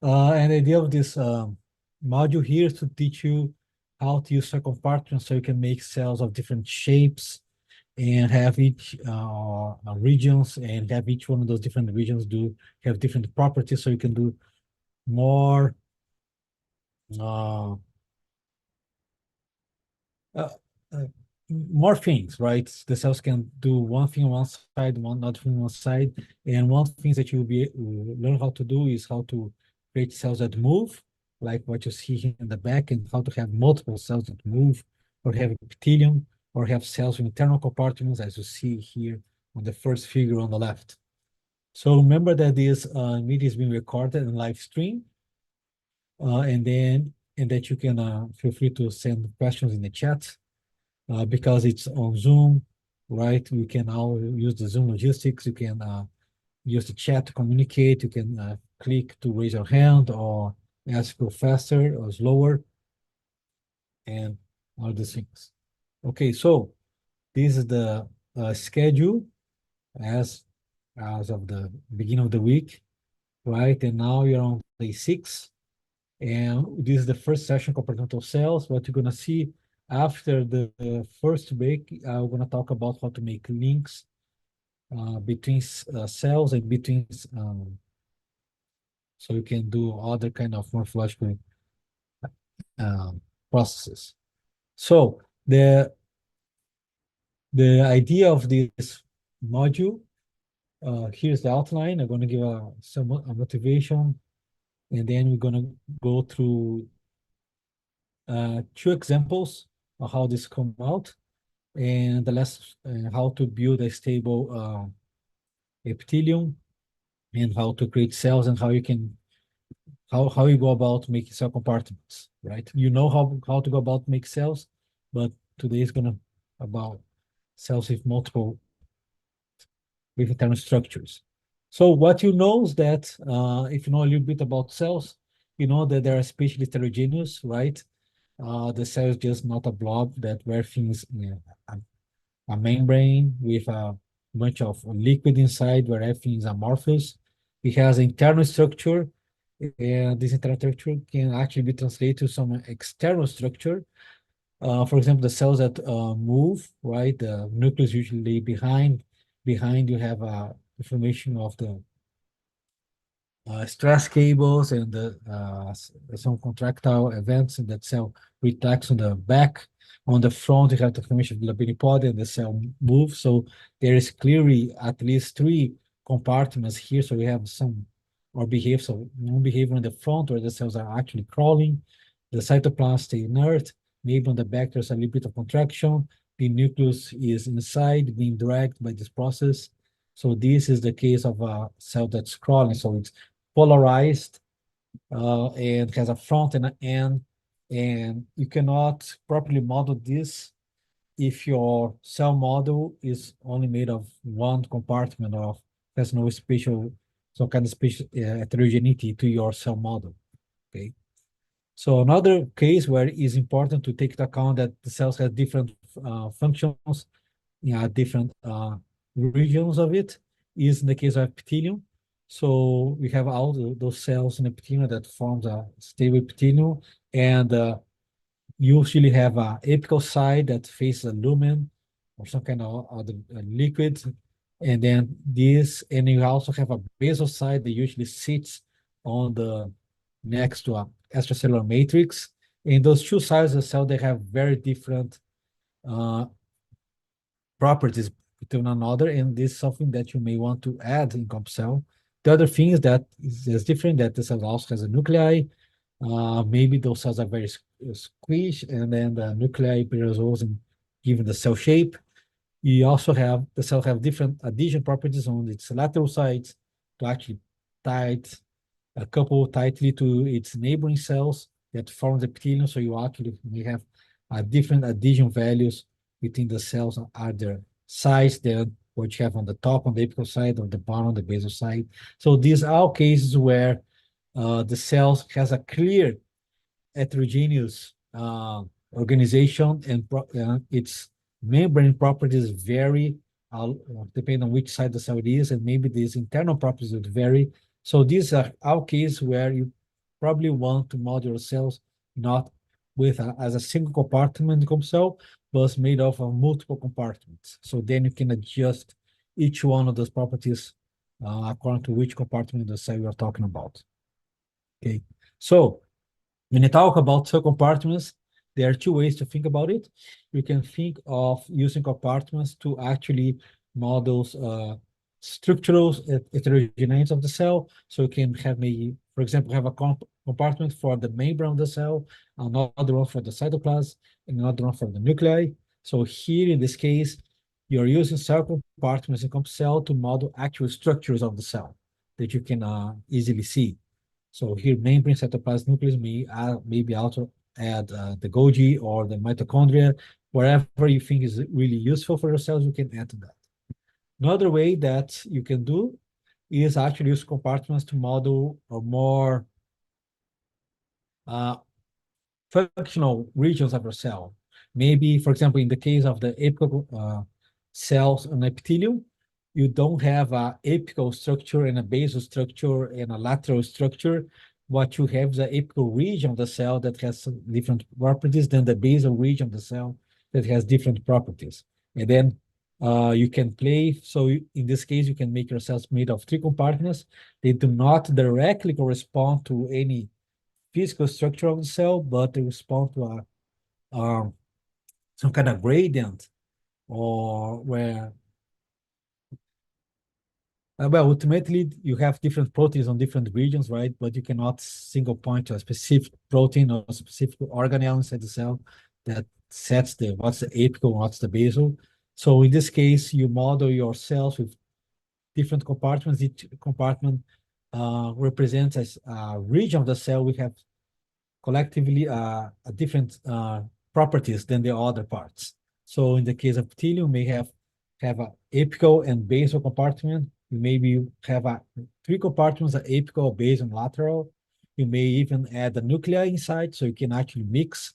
And the idea of this module here is to teach you how to use compartments so you can make cells of different shapes and have each regions and have each one of those different regions have different properties so you can do more uh, uh, uh, more things, right? The cells can do one thing on one side, one other thing on one side. And one thing that you'll learn how to do is how to create cells that move, like what you see here in the back, and how to have multiple cells that move, or have epithelium, or have cells with internal compartments, as you see here on the first figure on the left. So remember that this meeting is being recorded and live stream, and that you can feel free to send questions in the chat because it's on Zoom, right? We can now use the Zoom logistics. You can use the chat to communicate. You can click to raise your hand or ask go faster or slower and all these things. Okay, so this is the schedule as of the beginning of the week, right? And now you're on day 6. And this is the first session, compartmental cells. What you're gonna see after the first break, we're gonna talk about how to make links between cells and between, so you can do other kind of morphological processes. So the idea of this module, here's the outline. I'm gonna give some motivation, and then we're gonna go through 2 examples of how this come out, and the last how to build a stable epithelium, and how to create cells, and how you can how you go about making cell compartments, right? You know how to go about make cells, but today is gonna about cells with multiple with internal structures. So what you know is that if you know a little bit about cells, you know that they are spatially heterogeneous, right? The cell is just not a blob that where things a membrane with a bunch of liquid inside where everything is amorphous. It has internal structure, and this internal structure can actually be translated to some external structure. For example, the cells that move, right? The nucleus usually behind. Behind you have the formation of the stress cables and some contractile events in that cell retracts on the back. On the front, you have the formation of the labellipod and the cell moves. So there is clearly at least 3 compartments here. So we have some or behave, so non behavior on the front where the cells are actually crawling. The cytoplasm stay inert. Maybe on the back there's a little bit of contraction. The nucleus is inside being dragged by this process. So this is the case of a cell that's crawling. So it's polarized and has a front and an end, and you cannot properly model this if your cell model is only made of 1 compartment or has no spatial, some kind of spatial heterogeneity to your cell model. Okay. So another case where it is important to take into account that the cells have different functions, different regions of it, is in the case of epithelium. So we have all those cells in epithelium that forms a stable epithelium, and you usually have a apical side that faces a lumen or some kind of other liquid, and then and you also have a basal side that usually sits on the next to a extracellular matrix. And those 2 sides of the cell, they have very different properties between another, and this is something that you may want to add in comp cell. The other thing is that is different, that the cell also has a nuclei. Maybe those cells are very squished, and then the nuclei preserves and given the cell shape. You also have the cell have different adhesion properties on its lateral sides to actually couple tightly to its neighboring cells that form the epithelium. So you actually may have different adhesion values between the cells are their size than what you have on the top on the apical side or the bottom on the basal side. So these are cases where the cells has a clear heterogeneous organization, and its membrane properties vary depending on which side the cell it is, and maybe these internal properties would vary. So these are our cases where probably want to model your cells not as a single compartment cell, but made of multiple compartments. So then you can adjust each one of those properties according to which compartment of the cell you're talking about. Okay, so when you talk about cell compartments, there are two ways to think about it. You can think of using compartments to actually model structural heterogeneity of the cell. So you can have maybe, for example, have a compartment for the membrane of the cell, another one for the cytoplasm, and another one for the nuclei. So here in this case, you're using cell compartments in CompCell to model actual structures of the cell that you can easily see. So here, membrane, cytoplasm, nucleus maybe also add the Golgi or the mitochondria, wherever you think is really useful for your cells, you can add to that. Another way that you can do is actually use compartments to model a more functional regions of your cell. Maybe, for example, in the case of the apical cells on epithelium, you don't have a apical structure and a basal structure and a lateral structure. What you have is the apical region of the cell that has different properties than the basal region of the cell that has different properties. And then you can play. So in this case, you can make your cells made of three compartments. They do not directly correspond to any physical structure of the cell, but they respond to some kind of gradient or where well, ultimately, you have different proteins on different regions, right? But you cannot single point to a specific protein or a specific organelle inside the cell that sets what's the apical, what's the basal. So in this case, you model your cells with different compartments. Each compartment represents a region of the cell. We have collectively a different properties than the other parts. So in the case of epithelium, we may have a apical and basal compartment. You maybe have three compartments, an apical, basal, and lateral. You may even add the nuclei inside, so you can actually mix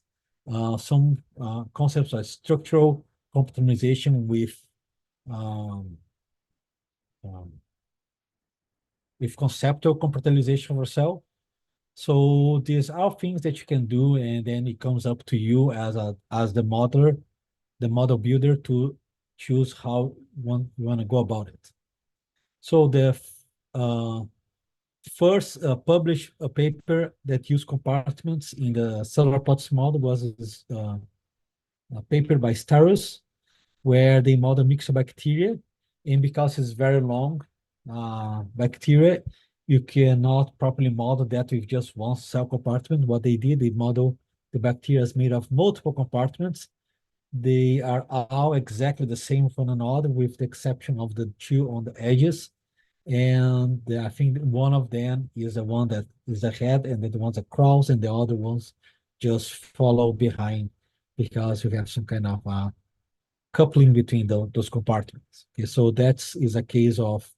some concepts like structural compartmentalization um, um, with conceptual compartmentalization of a cell. So these are things that you can do, and then it comes up to you as the modeler, the model builder, to choose how you want to go about it. So the first published paper that used compartments in the cellular pods model was a paper by Starus, where they model myxobacteria, and because it's very long bacteria, you cannot properly model that with just one cell compartment. What they did, they model the bacteria as made of multiple compartments. They are all exactly the same from another, with the exception of the two on the edges. And I think one of them is the one that is the head, and the ones that crawls, and the other ones just follow behind because you have some kind of coupling between those compartments. Okay, so that is a case of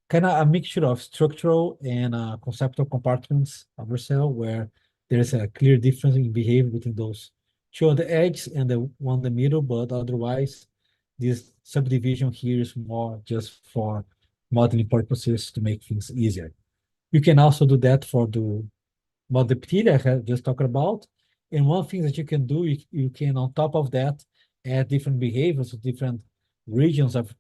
kind of a mixture of structural and conceptual compartments of your cell, where there's a clear difference in behavior between those two on the edge and the one in the middle, but otherwise, this subdivision here is more just for modeling purposes to make things easier. You can also do that for the epithelia I have just talked about. And one thing that you can do, you can, on top of that, add different behaviors, different regions of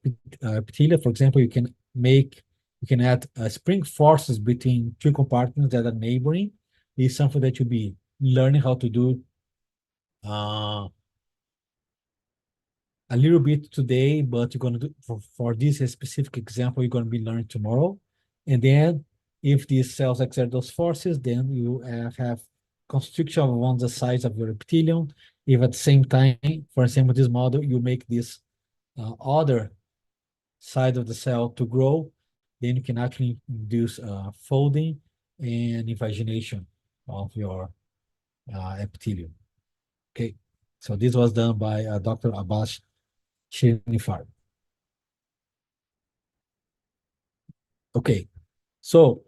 epithelia. For example, you can add spring forces between two compartments that are neighboring. This is something that you'll be learning how to do a little bit today, but you're going to do for this specific example, you're going to be learning tomorrow. And then if these cells exert those forces, then you have constriction along the size of your epithelium. If at the same time, for example, this model, you make this other side of the cell to grow, then you can actually induce folding and invagination of your epithelium. Okay, so this was done by Dr. Abbas Shinifar. Okay, so,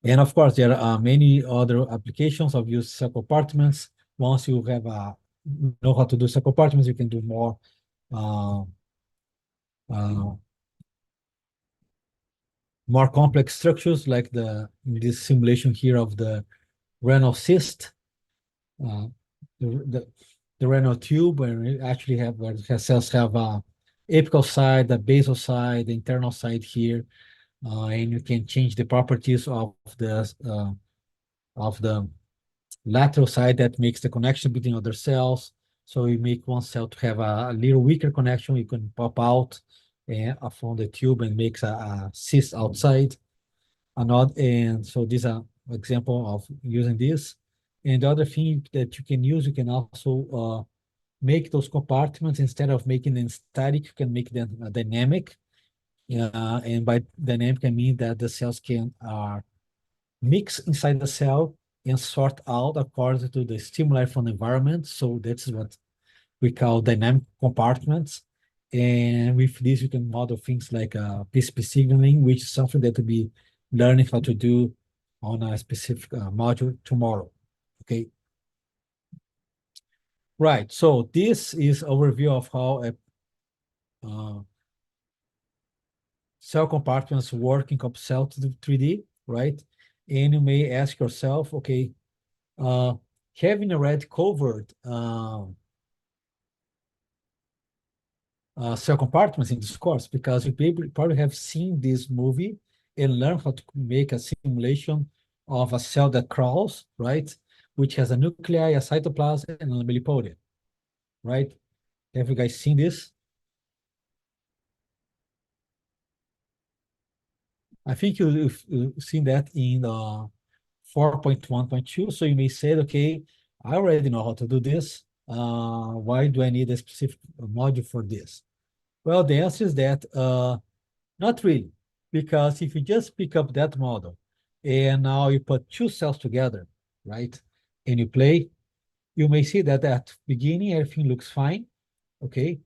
and of course, there are many other applications of use cell compartments. Once you have know how to do cell compartments, you can do more uh, more complex structures like in this simulation here of the renal cyst, uh, the, the renal tube, where we actually have where the cells have a apical side, a basal side, the internal side here, and you can change the properties of the lateral side that makes the connection between other cells. So you make one cell to have a little weaker connection, you can pop out from the tube and makes a cyst outside. And so these are example of using this. And the other thing that you can use, you can also make those compartments instead of making them static, you can make them dynamic. And by dynamic, I mean that the cells can mix inside the cell and sort out according to the stimuli from the environment. So that's what we call dynamic compartments. And with this, you can model things like PCP signaling, which is something that we'll be learning how to do on a specific module tomorrow. Okay. Right. So this is overview of how a cell compartments work in Compartmental 3D, right? And you may ask yourself, okay, having already covered cell compartments in this course, because you probably have seen this movie and learned how to make a simulation of a cell that crawls, right? Which has a nuclei, a cytoplasm, and a lamellipodia, right? Have you guys seen this? I think you've seen that in 4.1.2. So you may say, okay, I already know how to do this. Why do I need a specific module for this? Well, the answer is that not really, because if you just pick up that model and now you put two cells together, right, and you play, you may see that at beginning everything looks fine, okay?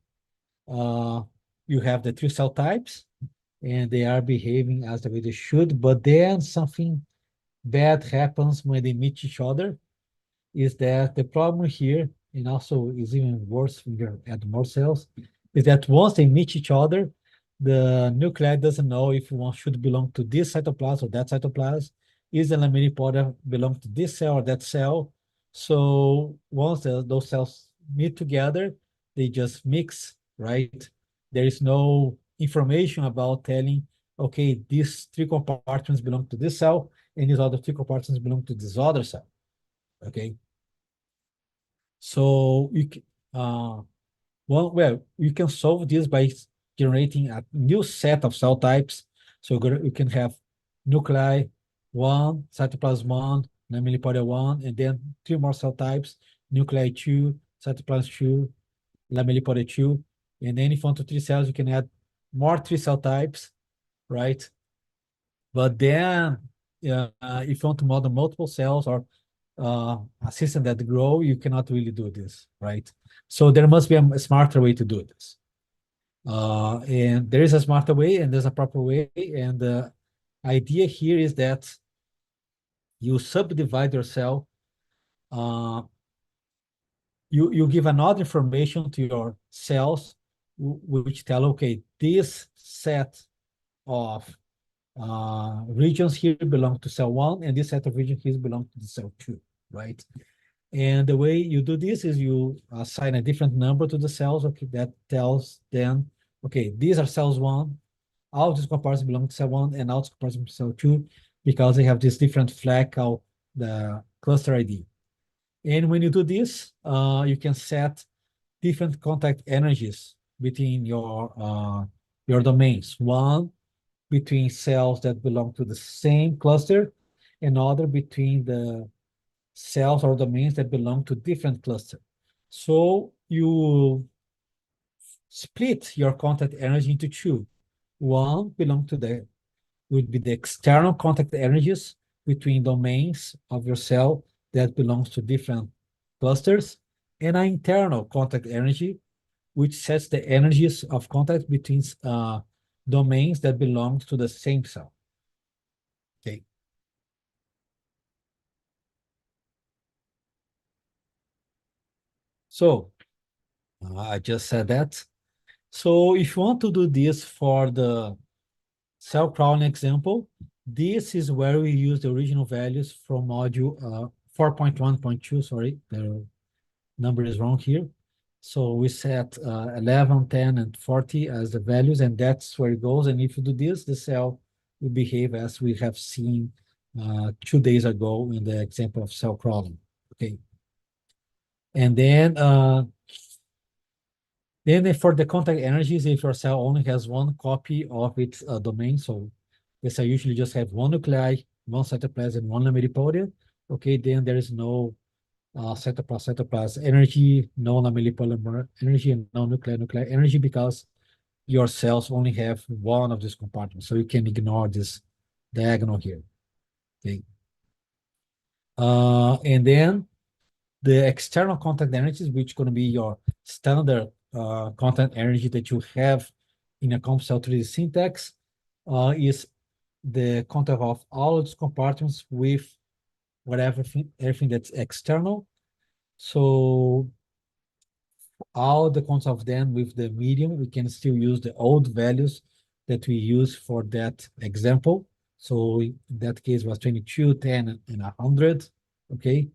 Uh, you have the three cell types, and they are behaving as the way they should, but then something bad happens when they meet each other, is that the problem here, and also is even worse when you add more cells, is that once they meet each other, the nuclei doesn't know if one should belong to this cytoplasm or that cytoplasm. Is the lamellipodia belong to this cell or that cell? So once those cells meet together, they just mix, right? There is no information about telling, okay, these three compartments belong to this cell, and these other three compartments belong to this other cell, okay? So well, you can solve this by generating a new set of cell types. So you can have nuclei one, cytoplasm one, lamellipodia one, and then three more cell types: nuclei two, cytoplasm two, lamellipodia two. And then if you want to three cells, you can add more three cell types, right? But then, if you want to model multiple cells or a system that grow, you cannot really do this, right? So there must be a smarter way to do this. And there is a smarter way and there's a proper way. And the idea here is that you subdivide your cell. You give another information to your cells, which tell, okay, this set of regions here belong to cell one, and this set of regions here belong to the cell two, right? And the way you do this is you assign a different number to the cells, okay, that tells them, okay, these are cells one, all these compartments belong to cell one, and all these compartments to cell two, because they have this different flag called the cluster ID. And when you do this, you can set different contact energies between your domains. One between cells that belong to the same cluster, and other between the cells or domains that belong to different clusters. So you split your contact energy into two. One would be the external contact energies between domains of your cell that belongs to different clusters, and an internal contact energy, which sets the energies of contact between domains that belong to the same cell. Okay. So I just said that. So if you want to do this for the cell crawling example. This is where we use the original values from module 4.1.2, sorry, the number is wrong here. So we set 11, 10, and 40 as the values, and that's where it goes. And if you do this, the cell will behave as we have seen 2 days ago in the example of cell crawling, okay? And then for the contact energies, if your cell only has one copy of its domain, so the cell usually just have one nuclei, one cytoplasm, and one lamellipodium, okay, then there is no cytoplasm energy, no lamellipolar energy, and no nuclear energy because your cells only have one of these compartments. So you can ignore this diagonal here, okay? And then the external contact energies, which going to be your standard contact energy that you have in a CompCell 3D syntax, is the contact of all its compartments with whatever everything that's external. So all the counts of them with the medium, we can still use the old values that we use for that example. So in that case was 22, 10, and 100, okay?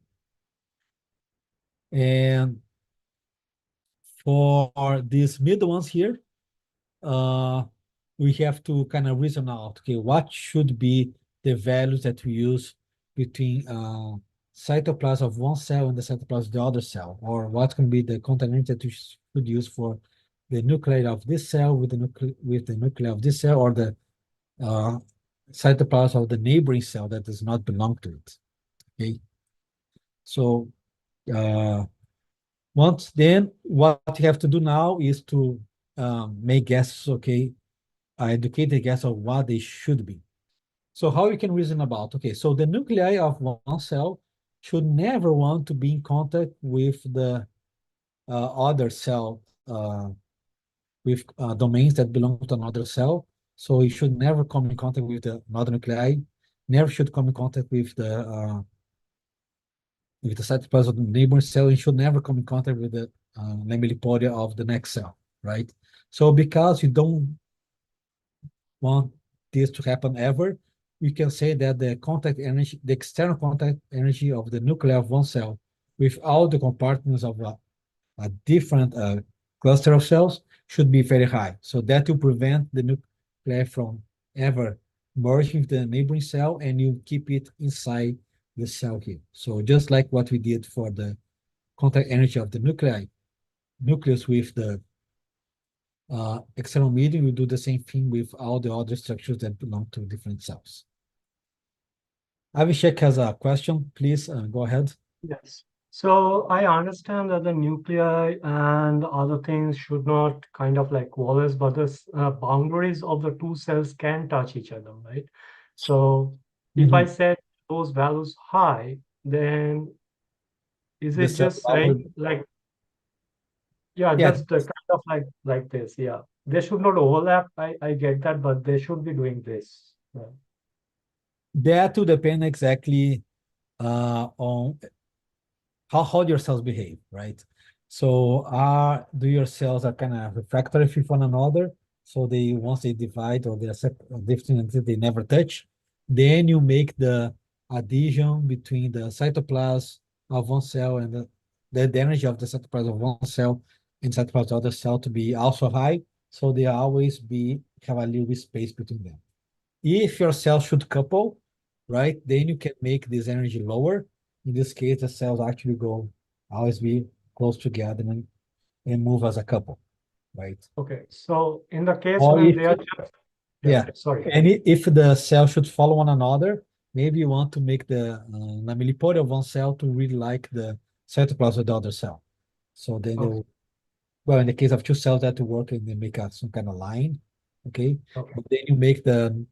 And for these middle ones here, we have to kind of reason out, okay, what should be the values that we use between cytoplasm of one cell and the cytoplasm of the other cell, or what can be the contact energy that we should use for the nuclei of this cell with the nuclei of this cell, or the cytoplasm of the neighboring cell that does not belong to it, okay? So once then, what you have to do now is to make guesses, okay, educated guess of what they should be. So how you can reason about, okay, so the nuclei of one cell should never want to be in contact with the other cell, with domains that belong to another cell. So it should never come in contact with another nuclei, never should come in contact with the cytoplasm of the neighboring cell, and should never come in contact with the lamellipodia of the next cell, right? So because you don't want this to happen ever, we can say that the contact energy, the external contact energy of the nuclei of one cell with all the compartments of a different cluster of cells should be very high. So that will prevent the nuclei from ever merging with the neighboring cell, and you keep it inside the cell here. So just like what we did for the contact energy of the nucleus with the external medium, we do the same thing with all the other structures that belong to different cells. Avishek has a question. Please go ahead. Yes. So I understand that the nuclei and other things should not kind of like coalesce, but the boundaries of the two cells can touch each other, right? So if I set those values high, then is The it cell just saying like, yeah, yeah, just kind of like this, yeah. They should not overlap. I get that, but they should be doing this. Yeah. that will depend exactly on how your cells behave, right? So do your cells are kind of refractory with one another? So they once they divide or they accept different, they never touch. Then you make the adhesion between the cytoplasm of one cell and the energy of the cytoplasm of one cell and cytoplasm of the other cell to be also high. So they always have a little bit space between them. If your cells should couple, right, then you can make this energy lower. In this case, the cells actually go always be close together and move as a couple, right? Okay. So in the case Or when if, they are just, yeah, yeah, sorry. and if the cells should follow one another, maybe you want to make the lamellipodia of one cell to really like the cytoplasm of the other cell. So then they Okay. will, well, in the case of two cells that work and they make some kind of line, okay? Okay. But then you make the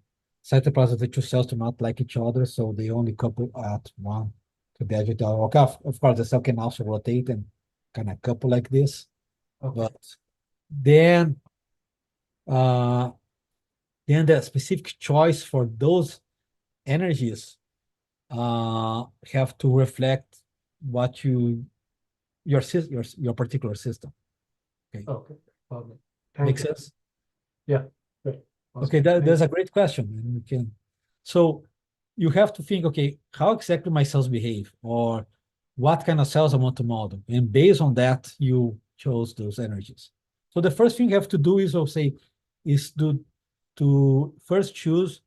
cytoplasm of the two cells to not like each other, so they only couple at one to the edge of the other. Okay, of course, the cell can also rotate and kind of couple like this, Okay. but then uh, then the specific choice for those energies have to reflect what your particular system. Okay, Okay. Okay. Thank make you. sense? Yeah. Good. Okay, that's a great question. And we can, so you have to think, okay, how exactly my cells behave, or what kind of cells I want to model. And based on that, you chose those energies. So the first thing you have to do is, I'll say, is to first just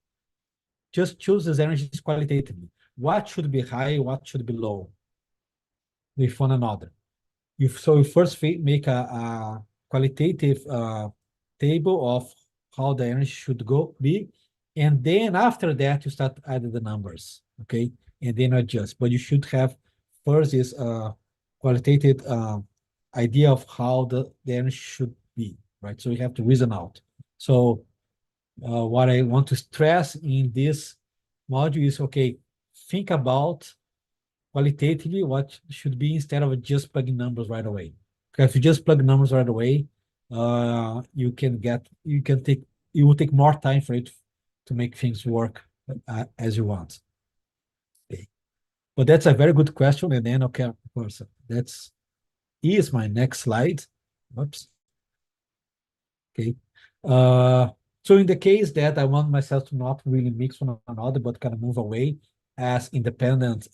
choose these energies qualitatively. What should be high, what should be low with one another. So you first make a qualitative table of how the energy should be, and then after that you start adding the numbers, okay, and then adjust. But you should have first this qualitative idea of how the energy should be, right? So you have to reason out. So what I want to stress in this module is, okay, think about qualitatively what should be instead of just plugging numbers right away. Because if you just plug numbers right away, it will take more time for it to make things work as you want. Okay. But that's a very good question. And then, okay, of course, is my next slide. Oops. Okay. So in the case that I want myself to not really mix one another, but kind of move away as independent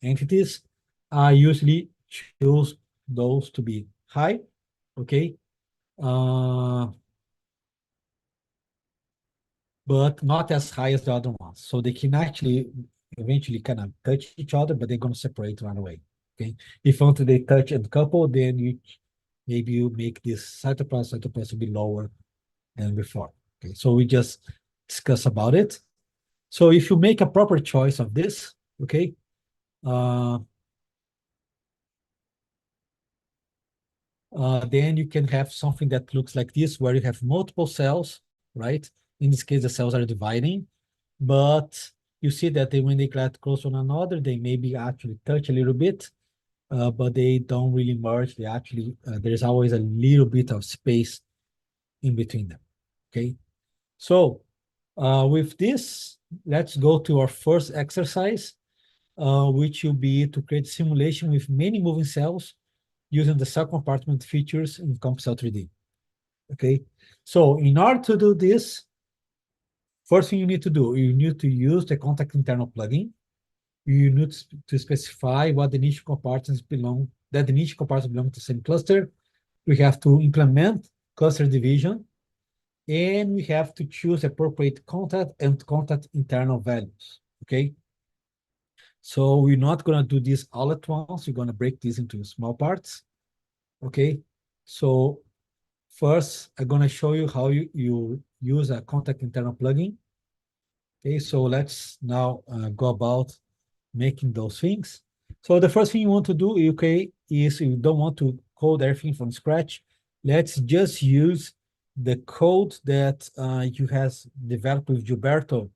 entities, I usually choose those to be high, okay? But not as high as the other ones. So they can actually eventually kind of touch each other, but they're going to separate right away, okay? If until they touch and couple, then maybe you make this cytoplasm to be lower than before. Okay, so we just discuss about it. So if you make a proper choice of this, okay, then you can have something that looks like this, where you have multiple cells, right? In this case, the cells are dividing, but you see that when they get close to one another, they maybe actually touch a little bit, but they don't really merge. They actually, there's always a little bit of space in between them, okay? So with this, let's go to our first exercise, which will be to create simulation with many moving cells using the cell compartment features in Compartmental 3D. Okay, so in order to do this, first thing you need to do, you need to use the contact internal plugin. You need to specify what the initial compartments belong, that the initial compartments belong to the same cluster. We have to implement cluster division, and we have to choose appropriate contact and contact internal values, okay? So we're not gonna do this all at once. We're gonna break this into small parts, okay? So first, I'm gonna show you how you use a contact internal plugin. Okay, so let's now go about making those things. So the first thing you want to do, okay, is you don't want to code everything from scratch. Let's just use the code that you has developed with Gilberto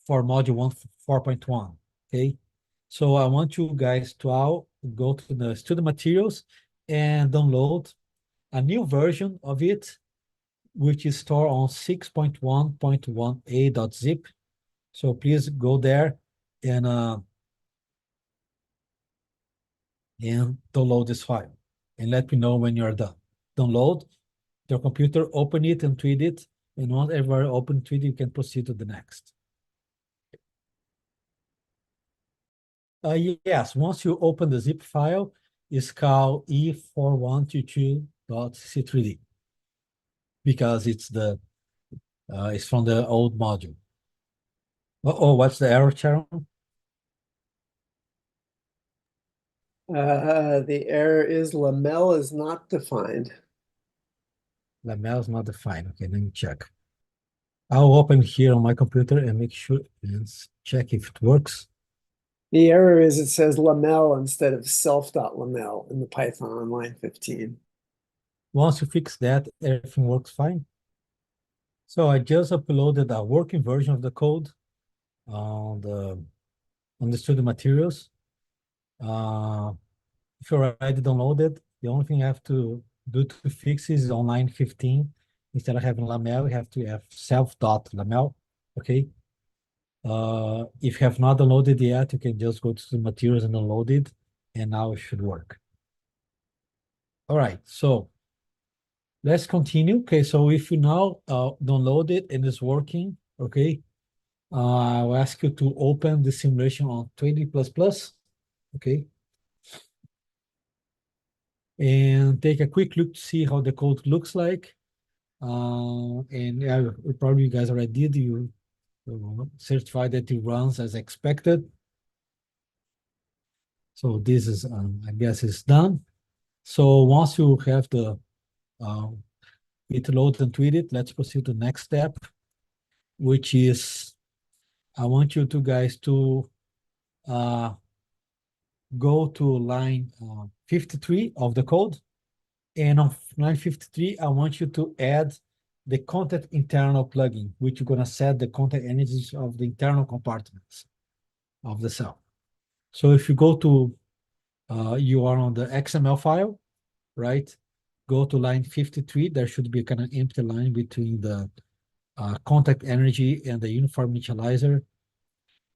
for module 4.1, okay? So I want you guys to all go to the student materials and download a new version of it, which is stored on 6.1.1a.zip. So please go there and download this file and let me know when you're done. Download your computer, open it and tweet it. And once ever open tweet, you can proceed to the next. Yes, once you open the zip file, it's called e4122.cc3d because it's from the old module. Oh, what's the error, Sharon? The error is lamel is not defined. Lamel is not defined. Okay, let me check. I'll open here on my computer and make sure and check if it works. The error is it says lamel instead of self.lamel in the Python on line 15. Once you fix that, everything works fine. So I just uploaded a working version of the code on the student materials. If you already downloaded, the only thing you have to do to fix is on line 15. Instead of having lamel, you have to have self.lamel, okay? If you have not downloaded yet, you can just go to the materials and download it, and now it should work. All right, so let's continue. Okay, so if you now download it and it's working, okay, I'll ask you to open the simulation on 20++, okay, and take a quick look to see how the code looks like. And yeah, probably you guys already did. You certify that it runs as expected. So this is, I guess, it's done. So once you have the it loaded and tweeted, let's proceed to the next step, which is I want you guys to go to line 53 of the code. And on line 53, I want you to add the content internal plugin, which you're gonna set the content energies of the internal compartments of the cell. So if you go to, you are on the XML file, right? Go to line 53, there should be a kind of empty line between the contact energy and the uniform initializer,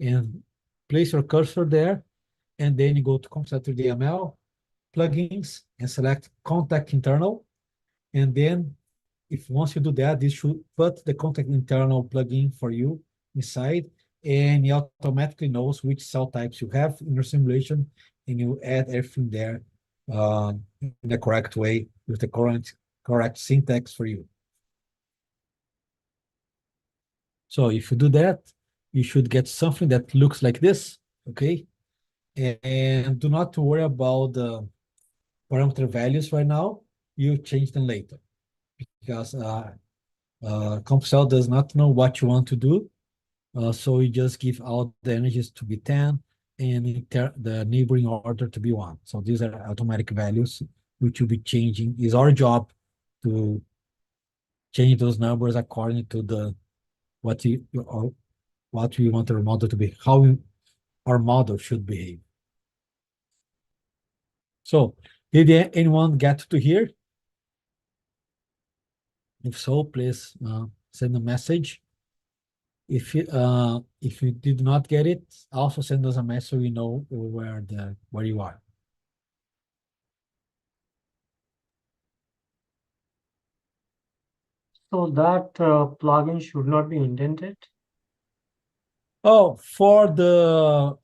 and place your cursor there, and then you go to Compartmental YAML, plugins, and select contact internal. And then if once you do that, this should put the contact internal plugin for you inside, and it automatically knows which cell types you have in your simulation, and you add everything there in the correct way with the correct syntax for you. So if you do that, you should get something that looks like this, okay? And do not worry about the parameter values right now. You change them later, because Compcell does not know what you want to do. So you just give all the energies to be 10 and the neighboring order to be 1. So these are automatic values which will be changing. It's our job to change those numbers according to the what we want our model to be, how our model should behave. So did anyone get to here? If so, please send a message. If you did not get it, also send us a message so we know where you are. So that plugin should not be indented. Oh, for the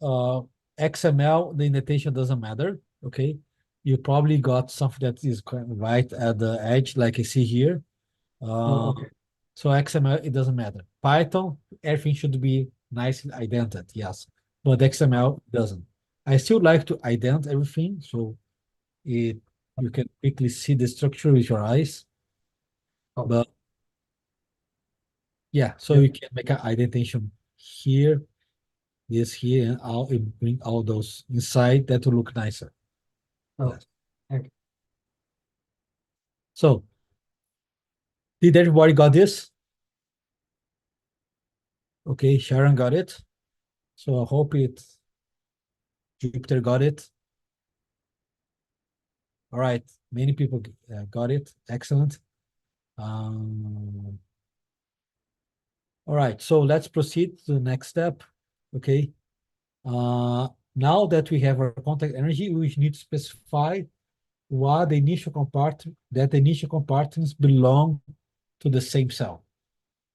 XML, the indentation doesn't matter. Okay, you probably got something that is right at the edge, like you see here. Okay. So XML, it doesn't matter. Python, everything should be nicely indented, yes. But XML doesn't. I still like to indent everything, so you can quickly see the structure with your eyes. Oh. But yeah, so you can make an indentation here, this here, and bring all those inside. That will look nicer. Oh. Yes. Okay. So, did everybody got this? Okay, Sharon got it. So I hope Jupiter got it. All right, many people got it. Excellent. All right, so let's proceed to the next step. Okay. Now that we have our contact energy, we need to specify what the initial compartments belong to the same cell,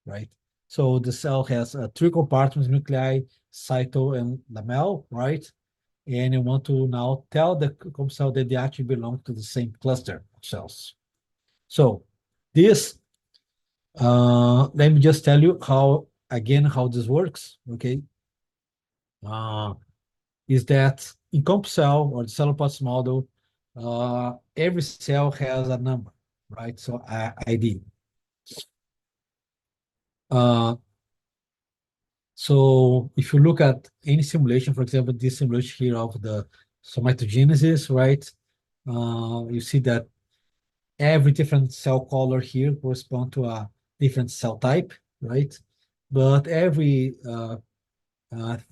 right? So the cell has 3 compartments: nuclei, cyto, and lamel, right? And you want to now tell the cell that they actually belong to the same cluster of cells. So this, let me just tell you how this works, okay? Is that in CompCell or the cell pulse model, every cell has a number, right? So ID. So if you look at any simulation, for example, this simulation here of the somatogenesis, right? You see that every different cell color here correspond to a different cell type, right? But every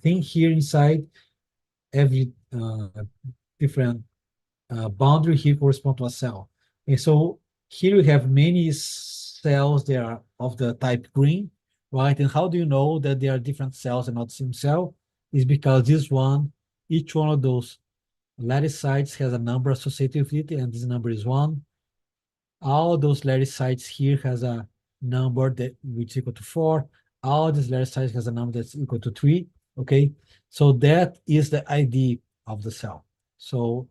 thing here inside, every different boundary here correspond to a cell. And so here we have many cells that are of the type green, right? And how do you know that they are different cells and not the same cell? Is because each one of those lattice sites has a number associated with it, and this number is 1. All those lattice sites here has a number that which is equal to 4. All these lattice sites has a number that's equal to 3. Okay, so that is the ID of the cell. So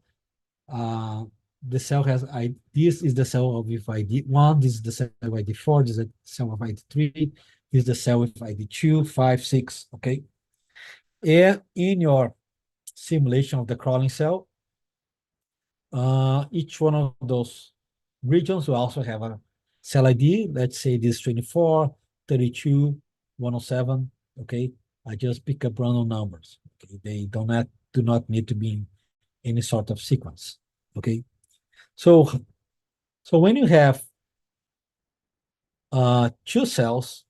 the cell has this is the cell with ID 1, this is the cell with ID 4, this is the cell with ID 3, this is the cell with ID 2, 5, 6. Okay, and in your simulation of the crawling cell, each one of those regions will also have a cell ID. Let's say this 24, 32, 107. Okay, I just pick up random numbers. Okay, they do not need to be in any sort of sequence. Okay, so when you have two cells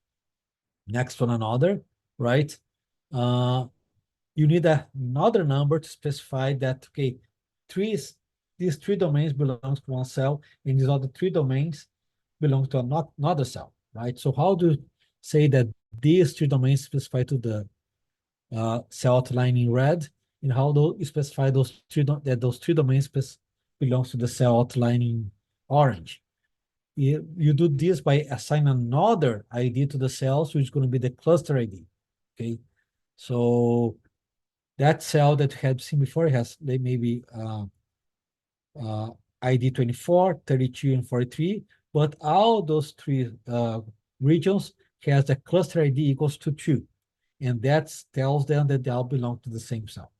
next to one another, right? You need another number to specify that, okay, these three domains belong to one cell, and these other three domains belong to another cell, right? So how do you say that these three domains specify to the cell outline in red, and how do you specify those three domains belongs to the cell outline in orange? You do this by assigning another ID to the cells, which is going to be the cluster ID. Okay, so that cell that you had seen before has maybe ID 24, 32, and 43, but all those three regions has the cluster ID equals to 2, and that tells them that they all belong to the same cell.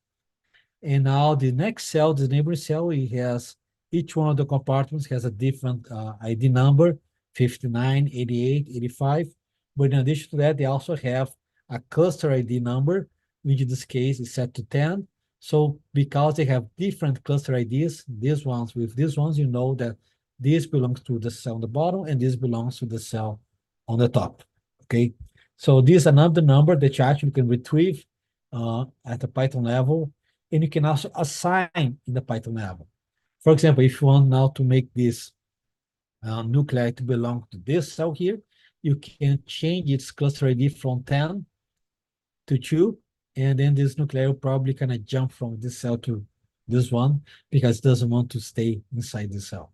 And now the next cell, the neighboring cell, it has each one of the compartments has a different ID number, 59, 88, 85. But in addition to that, they also have a cluster ID number, which in this case is set to 10. So because they have different cluster IDs, these ones with these ones, you know that this belongs to the cell on the bottom and this belongs to the cell on the top. Okay, so this is another number that you actually can retrieve at the Python level, and you can also assign in the Python level. For example, if you want now to make this nuclei to belong to this cell here, you can change its cluster ID from 10 to 2, and then this nuclei will probably kind of jump from this cell to this one because it doesn't want to stay inside the cell.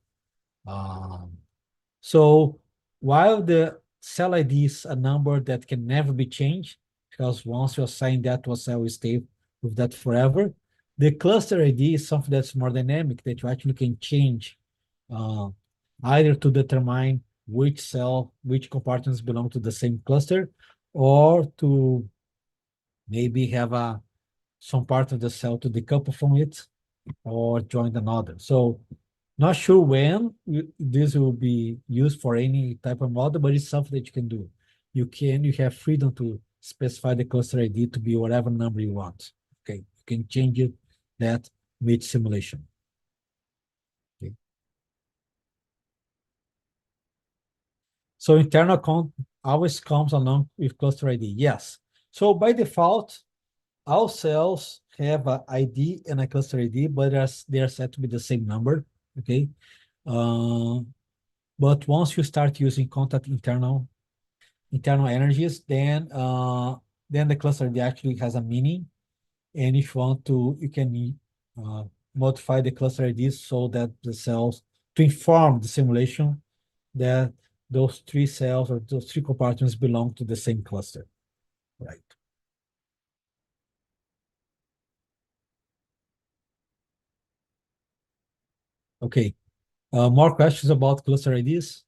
So while the cell ID is a number that can never be changed, because once you assign that to a cell, you stay with that forever, the cluster ID is something that's more dynamic, that you actually can change either to determine which cell, which compartments belong to the same cluster, or to maybe have some part of the cell to decouple from it or join another. So not sure when this will be used for any type of model, but it's something that you can do. You have freedom to specify the cluster ID to be whatever number you want. Okay, you can change it that mid simulation. Okay. So internal count always comes along with cluster ID. Yes. So by default, all cells have an ID and a cluster ID, but they are set to be the same number. Okay. But once you start using contact internal energies, then the cluster ID actually has a meaning. And if you want to, you can modify the cluster IDs so that the cells, to inform the simulation that those three cells or those three compartments belong to the same cluster, right? Okay, more questions about cluster IDs?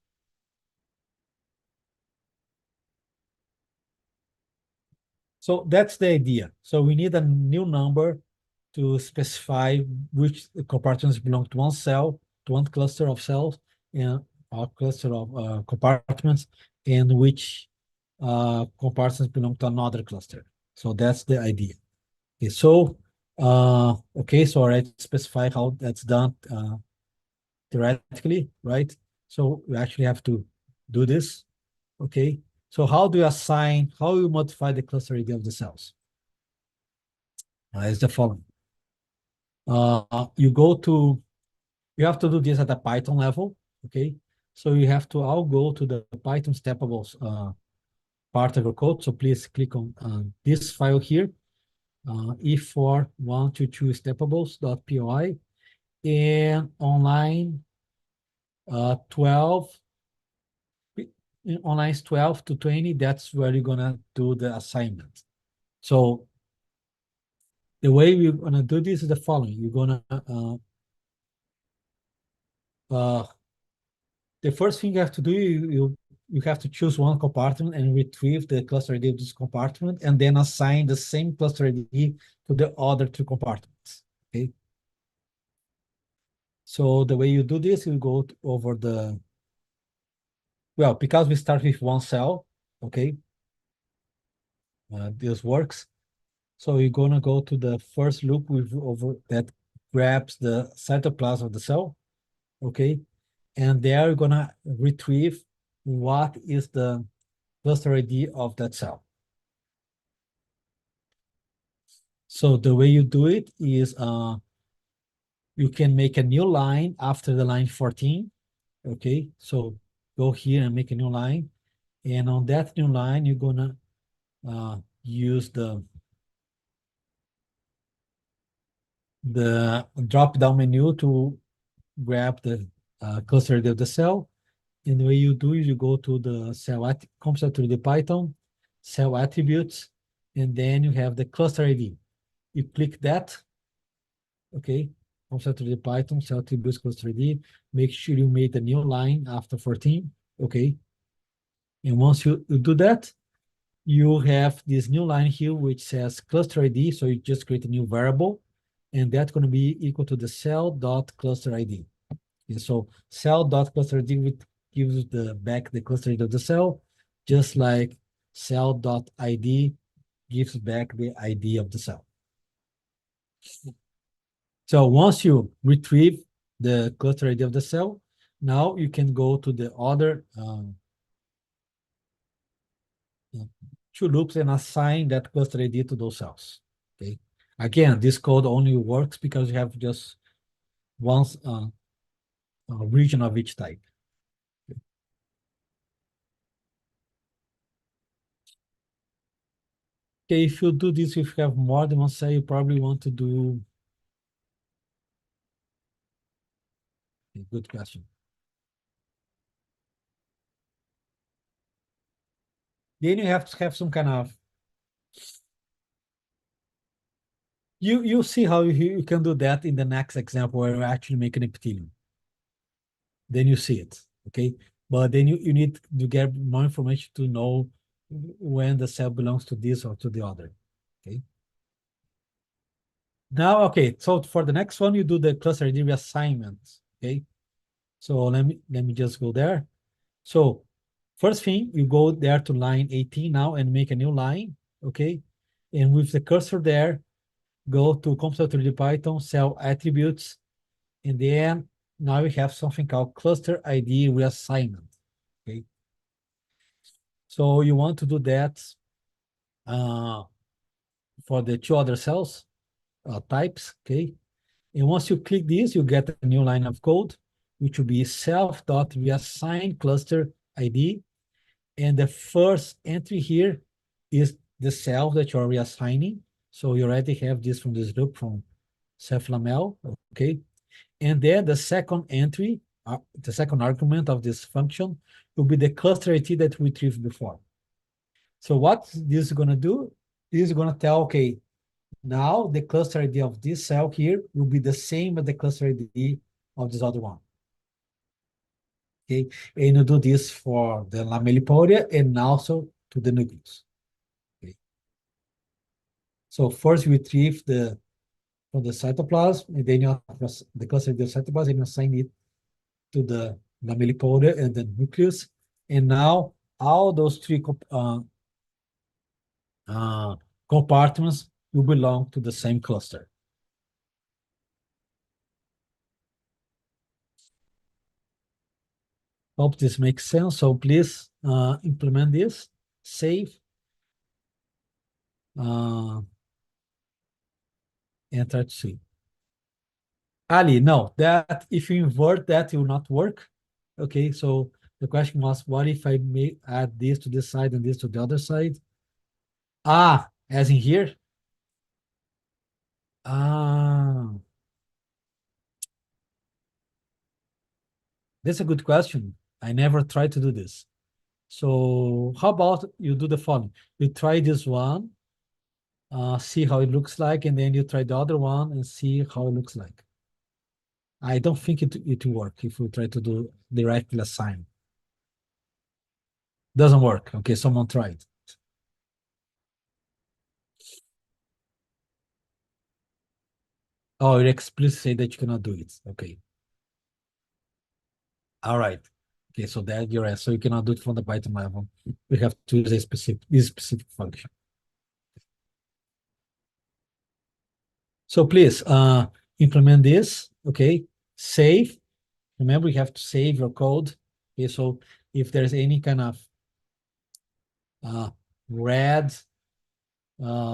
So that's the idea. So we need a new number to specify which compartments belong to one cell, to one cluster of cells, and a cluster of compartments, and which compartments belong to another cluster. So that's the idea. Okay, so so I specify how that's done theoretically, right? So we actually have to do this. Okay, so how do you modify the cluster ID of the cells? Is the following. You have to do this at the Python level, okay? So I'll go to the Python steppables part of your code. So please click on this file here, e4 122 steppables.py, and online 12, on lines 12 to 20, that's where you're gonna do the assignment. So the way we're gonna do this is the following. You're gonna the first thing you have to do, you have to choose one compartment and retrieve the cluster ID of this compartment, and then assign the same cluster ID to the other two compartments. Okay. So the way you do this, you go over the, well, because we start with one cell, okay, this works. So you're gonna go to the first loop with over that grabs the cytoplasm of the cell, okay, and there you're gonna retrieve what is the cluster ID of that cell. So the way you do it is you can make a new line after the line 14, okay? So go here and make a new line, and on that new line, you're gonna use the drop-down menu to grab the cluster ID of the cell. And the way you do is you go to the Compartmental Python, cell attributes, and then you have the cluster ID. You click that, okay? Compartmental Python, cell attributes, cluster ID. Make sure you made a new line after 14, okay? And once you do that, you have this new line here which says cluster ID. So you just create a new variable, and that's going to be equal to the cell.cluster ID. Okay, so cell.cluster ID gives back the cluster ID of the cell, just like cell.id gives back the ID of the cell. So once you retrieve the cluster ID of the cell, now you can go to the other two loops and assign that cluster ID to those cells. Okay. Again, this code only works because you have just one region of each type. Okay, if you do this, if you have more than one cell, you probably want to do. Okay, good question. Then you have to have some kind of. You see how you can do that in the next example where you actually make an epithelium. Then you see it, okay? But then you need to get more information to know when the cell belongs to this or to the other, okay? Now, okay, so for the next one, you do the cluster ID reassignment, okay? So let me just go there. So first thing, you go there to line 18 now and make a new line, okay? And with the cursor there, go to Compartmental Python, cell attributes, and then now we have something called cluster ID reassignment, okay? So you want to do that for the two other cells types, okay? And once you click this, you get a new line of code, which will be self.reassign cluster ID. And the first entry here is the cell that you're reassigning. So you already have this from this loop from self-lamel, okay? And then the second entry, the second argument of this function will be the cluster ID that we retrieved before. So what this is going to do, this is going to tell, okay, now the cluster ID of this cell here will be the same as the cluster ID of this other one. Okay, and you do this for the lamellipodia and also to the nucleus. Okay. So first you retrieve from the cytoplasm, and then you have the cluster ID of cytoplasm, and you assign it to the lamellipodia and the nucleus. And now all those three compartments will belong to the same cluster. Hope this makes sense. So please implement this, save, and try to see. Ali, no, that if you invert that, it will not work. Okay, so the question was, what if I may add this to this side and this to the other side? Ah, as in here? Ah. That's a good question. I never tried to do this. So how about you do the following? You try this one, see how it looks like, and then you try the other one and see how it looks like. I don't think it will work if we try to do directly assign. Doesn't work. Okay, someone tried. Oh, it explicitly say that you cannot do it. Okay. All right. Okay, so that you're right. So you cannot do it from the Python level. We have to use this specific function. So please implement this. Okay, save. Remember, you have to save your code. Okay, so if there's any kind of red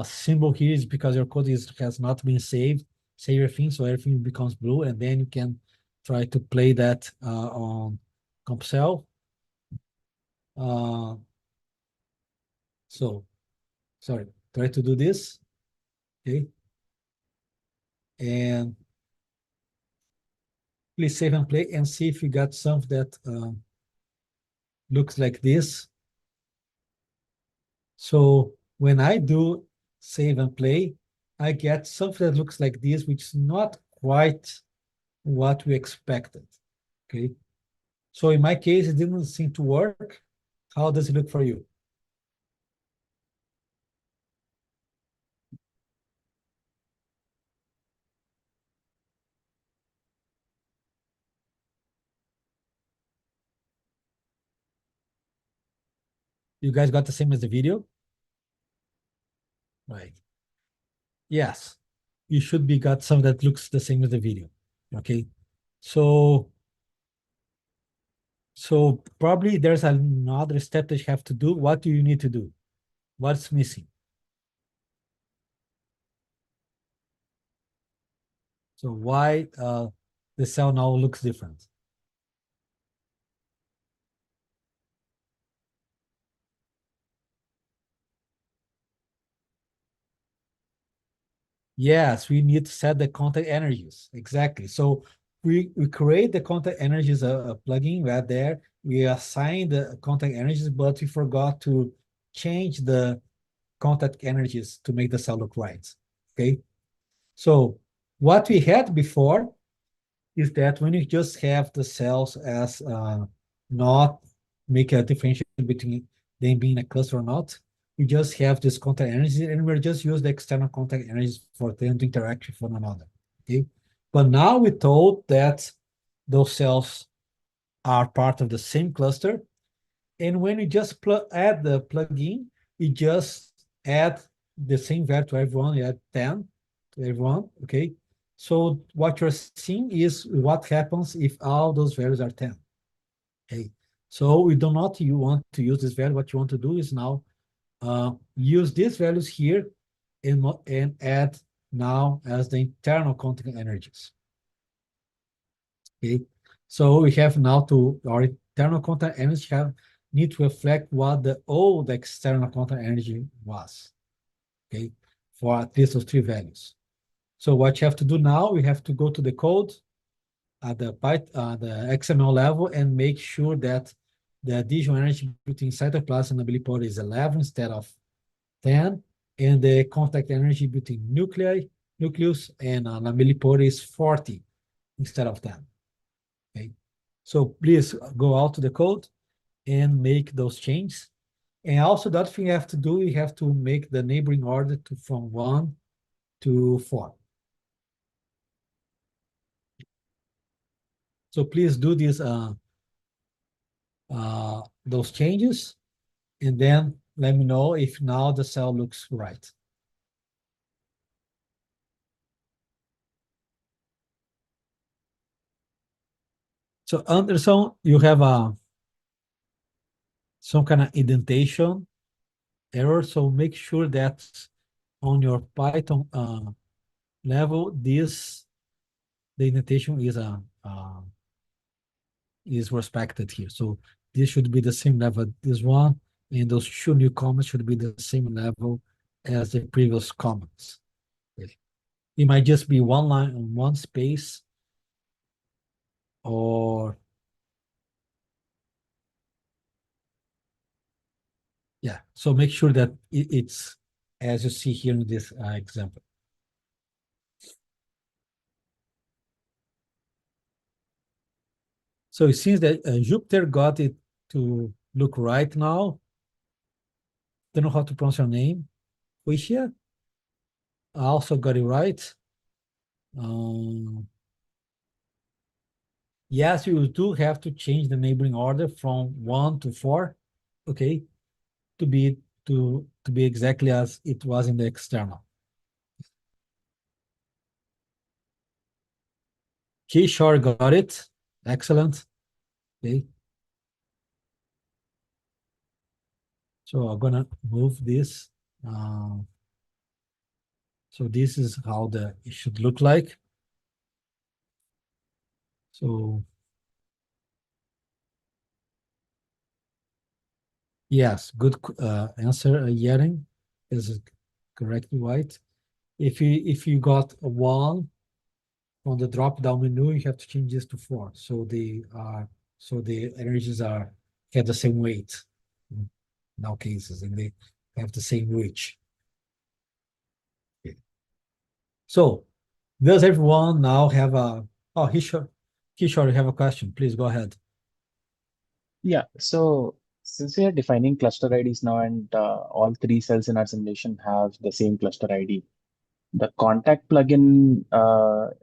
symbol here, is because your code has not been saved. Save everything, so everything becomes blue, and then you can try to play that on Compsel. So, sorry, try to do this, okay? And please save and play and see if you got something that looks like this. So when I do save and play, I get something that looks like this, which is not quite what we expected, okay? So in my case, it didn't seem to work. How does it look for you? You guys got the same as the video? Right. Yes. You should be got some that looks the same as the video. Okay. So probably there's another step that you have to do. What do you need to do? What's missing? So why the cell now looks different? Yes, we need to set the contact energies. Exactly. So we create the contact energies a plugin right there. We assign the contact energies, but we forgot to change the contact energies to make the cell look right. Okay. So what we had before is that when you just have the cells as not make a differentiation between them being a cluster or not, we just have this contact energy and we're just use the external contact energies for them to interact with one another. Okay. But now we're told that those cells are part of the same cluster. And when we just add the plugin, we just add the same value to everyone, we add 10 to everyone, okay? So what you're seeing is what happens if all those values are 10, okay? So we do not want to use this value. What you want to do is now use these values here and add now as the internal contact energies, okay? So we have now our internal contact energy need to reflect what the old external contact energy was, okay, for at least those three values. So what you have to do now, we have to go to the code at the XML level and make sure that the additional energy between cytoplasm and millipore is 11 instead of 10, and the contact energy between nucleus and millipore is 40 instead of 10. Okay, so please go out to the code and make those changes. And also the other thing you have to do, you have to make the neighboring order from 1 to 4. So please do those changes, and then let me know if now the cell looks right. So Anderson, you have some kind of indentation error, so make sure that on your Python level, the indentation is respected here. So this should be the same level this one, and those two new comments should be the same level as the previous comments. Okay. It might just be one line on one space, or Yeah, so make sure that it's as you see here in this example. So it seems that Jupiter got it to look right now. Don't know how to pronounce your name. Quisha? I also got it right. Yes, you do have to change the neighboring order from 1 to 4, okay, to be exactly as it was in the external. Kishore got it. Excellent. Okay. So I'm gonna move this. So this is how it should look like. So yes, good answer, Yering is correctly right. If you got a 1 on the drop down menu, you have to change this to 4. So the energies have the same weight in all cases, and they have the same reach. So does everyone now have a Kishore, you have a question? Please go ahead. Yeah, so since we are defining cluster IDs now and all three cells in our simulation have the same cluster ID, the contact plugin,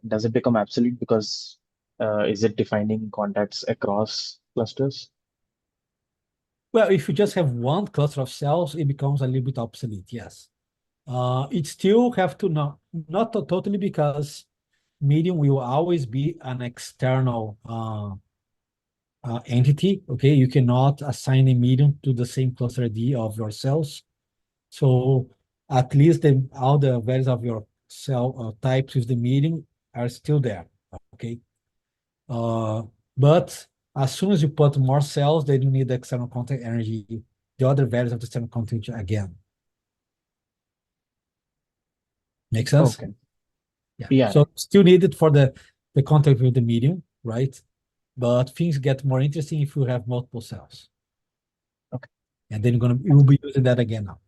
does it become obsolete because is it defining contacts across clusters? Well, if you just have one cluster of cells, it becomes a little bit obsolete, yes. It still have to not totally, because medium will always be an external entity, okay? You cannot assign a medium to the same cluster ID of your cells. So at least all the values of your cell types with the medium are still there, okay? But as soon as you put more cells, then you need the external contact energy, the other values of the external contact again. Make sense? Okay. Yeah. Yeah. So still needed for the contact with the medium, right? But things get more interesting if you have multiple cells. Okay. And then you will be using that again now.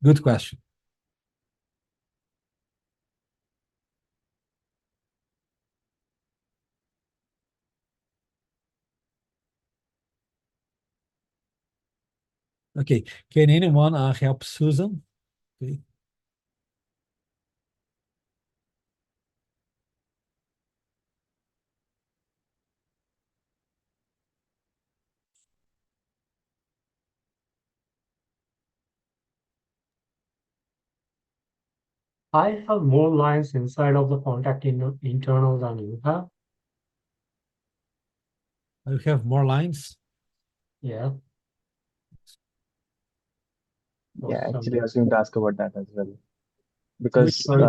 Good question. Okay, can anyone help Susan? Okay. I have more lines inside of the contact internal than you have. You have more lines? Yeah. Yeah, Awesome. actually, I was going to ask about that as well. Which Because Sorry.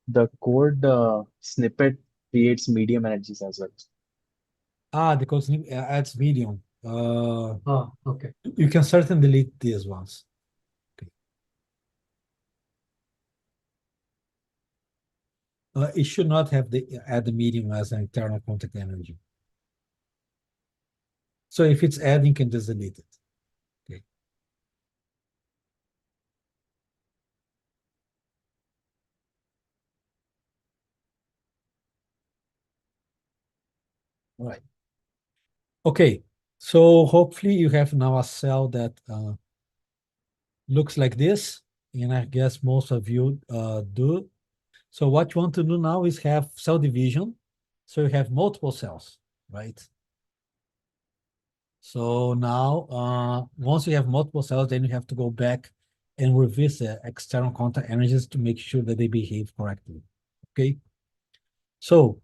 the code snippet creates medium energies as well. the code adds medium. Okay. You can certainly delete these ones. Okay. It should not have add the medium as an internal contact energy. So if it's adding, you can just delete it. Okay. All right. Okay. So hopefully you have now a cell that looks like this, and I guess most of you do. So what you want to do now is have cell division. So you have multiple cells, right? So now, once you have multiple cells, then you have to go back and revisit external contact energies to make sure that they behave correctly, okay? So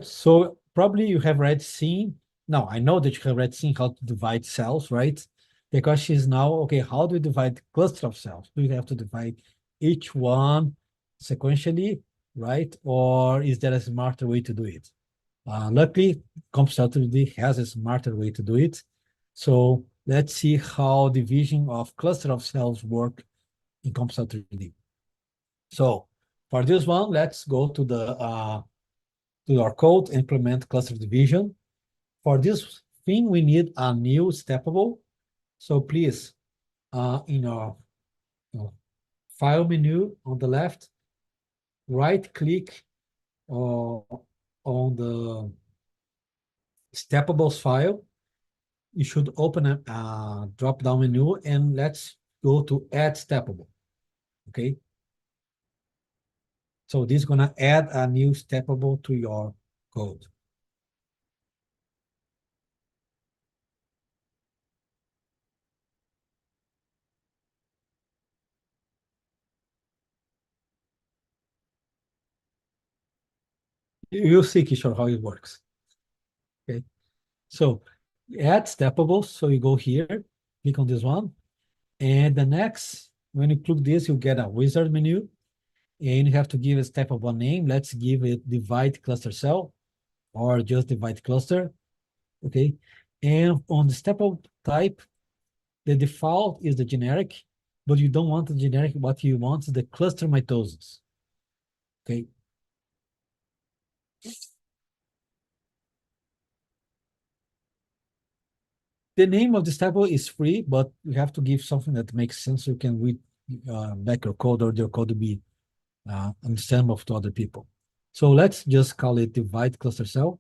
so probably you have already seen, now I know that you have already seen how to divide cells, right? The question is now, okay, how do we divide cluster of cells? Do you have to divide each one sequentially, right? Or is there a smarter way to do it? Luckily, Compartmental 3D has a smarter way to do it. So let's see how division of cluster of cells work in Compartmental 3D. So for this one, let's go to the to your code, implement cluster division. For this thing, we need a new steppable. So please, in your file menu on the left, right click on the steppables file. You should open a drop-down menu and let's go to add steppable. Okay. So this is gonna add a new steppable to your code. You'll see, Kishore, how it works. Okay. So add steppables. So you go here, click on this one. And the next, when you click this, you get a wizard menu. And you have to give a steppable name. Let's give it divide cluster cell or just divide cluster. Okay. And on the steppable type, the default is the generic, but you don't want the generic. What you want is the cluster mitosis. Okay. The name of the steppable is free, but you have to give something that makes sense so you can read back your code or your code to be understandable to other people. So let's just call it divide cluster cell,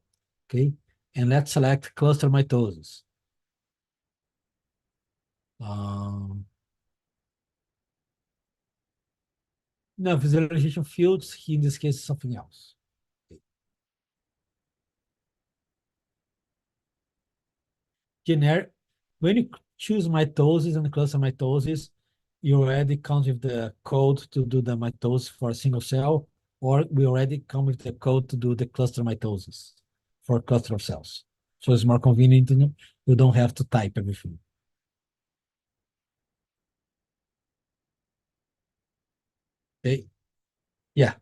okay? And let's select cluster mitosis. No, visualization fields, in this case, something else. Okay. Generic, when you choose mitosis and cluster mitosis, you already come with the code to do the mitosis for a single cell, or we already come with the code to do the cluster mitosis for a cluster of cells. So it's more convenient, you don't have to type everything. Okay, yeah.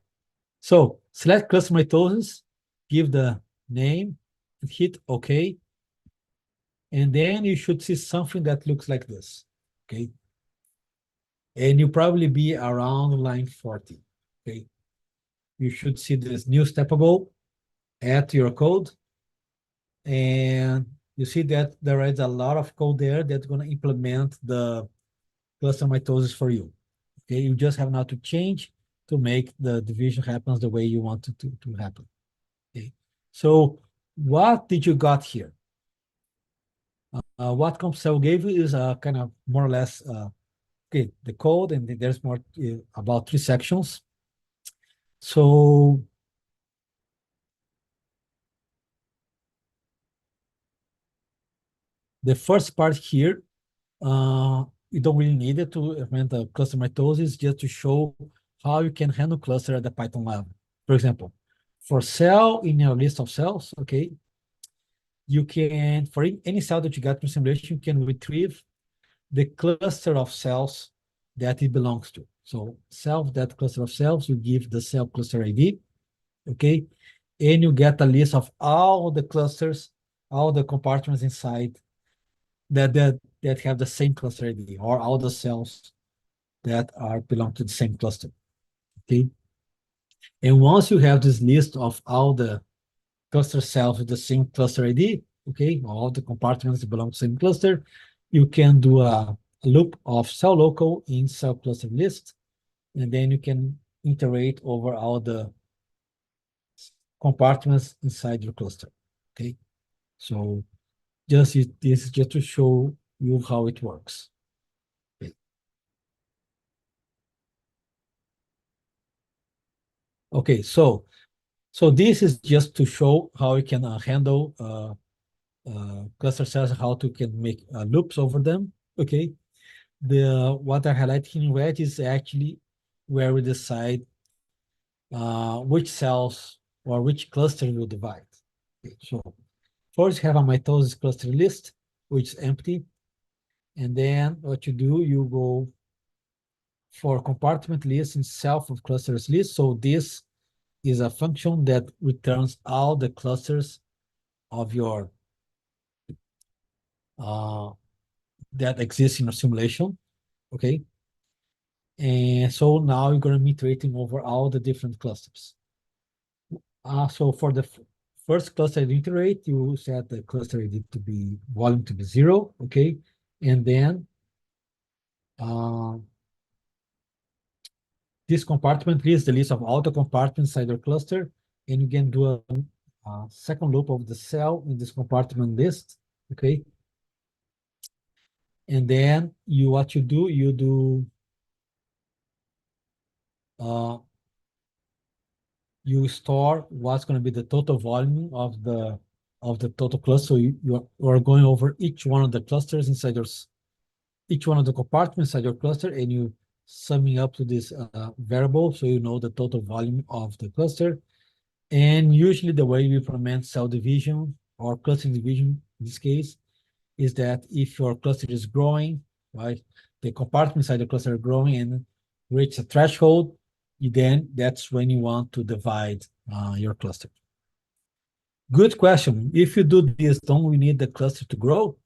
So select cluster mitosis, give the name, and hit OK. And then you should see something that looks like this, okay? And you'll probably be around line 40, okay? You should see this new steppable, add to your code, and you see that there is a lot of code there that's gonna implement the cluster mitosis for you, okay? You just have now to change to make the division happen the way you want it to happen, okay? So what did you got here? What Compcell gave you is a kind of more or less okay, the code, and there's more about 3 sections. So the first part here, you don't really need it to implement the cluster mitosis, just to show how you can handle cluster at the Python level. For example, for cell in your list of cells, okay, you can, for any cell that you got from simulation, you can retrieve the cluster of cells that it belongs to. So that cluster of cells, you give the cell cluster ID, okay? And you get a list of all the clusters, all the compartments inside that have the same cluster ID, or all the cells that belong to the same cluster, okay? And once you have this list of all the cluster cells with the same cluster ID, okay, all the compartments that belong to the same cluster, you can do a loop of cell local in cell cluster list, and then you can iterate over all the compartments inside your cluster, okay? So this is just to show you how it works. Okay, okay, so this is just to show how you can handle cluster cells, how to can make loops over them, okay? What I highlighted in red is actually where we decide which cells or which cluster will divide. Okay, so first you have a mitosis cluster list, which is empty. And then what you do, you go for compartment list in self of clusters list. So this is a function that returns all the clusters of your that exist in a simulation, okay? And so now you're going to be iterating over all the different clusters. So for the first cluster iterate, you set the cluster ID to be volume to be 0, okay? And then this compartment lists the list of all the compartments inside your cluster, and you can do a second loop of the cell in this compartment list, okay? And then what you do, you store what's going to be the total volume of the total cluster. So you are going over each one of the clusters inside each one of the compartments inside your cluster, and you summing up to this variable, so you know the total volume of the cluster. And usually the way we implement cell division or cluster division in this case is that if your cluster is growing, right, the compartments inside the cluster are growing and reach a threshold, then that's when you want to divide your cluster. Good question. If you do this, don't we need the cluster to grow?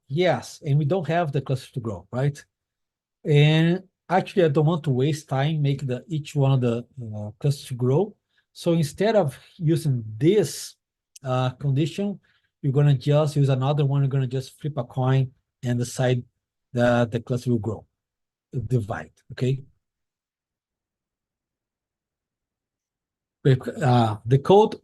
Yes, and we don't have the cluster to grow, right? And actually, I don't want to waste time making each one of the clusters to grow. So instead of using this condition, you're going to just use another one. You're going to just flip a coin and decide that the cluster will grow, divide, okay? The code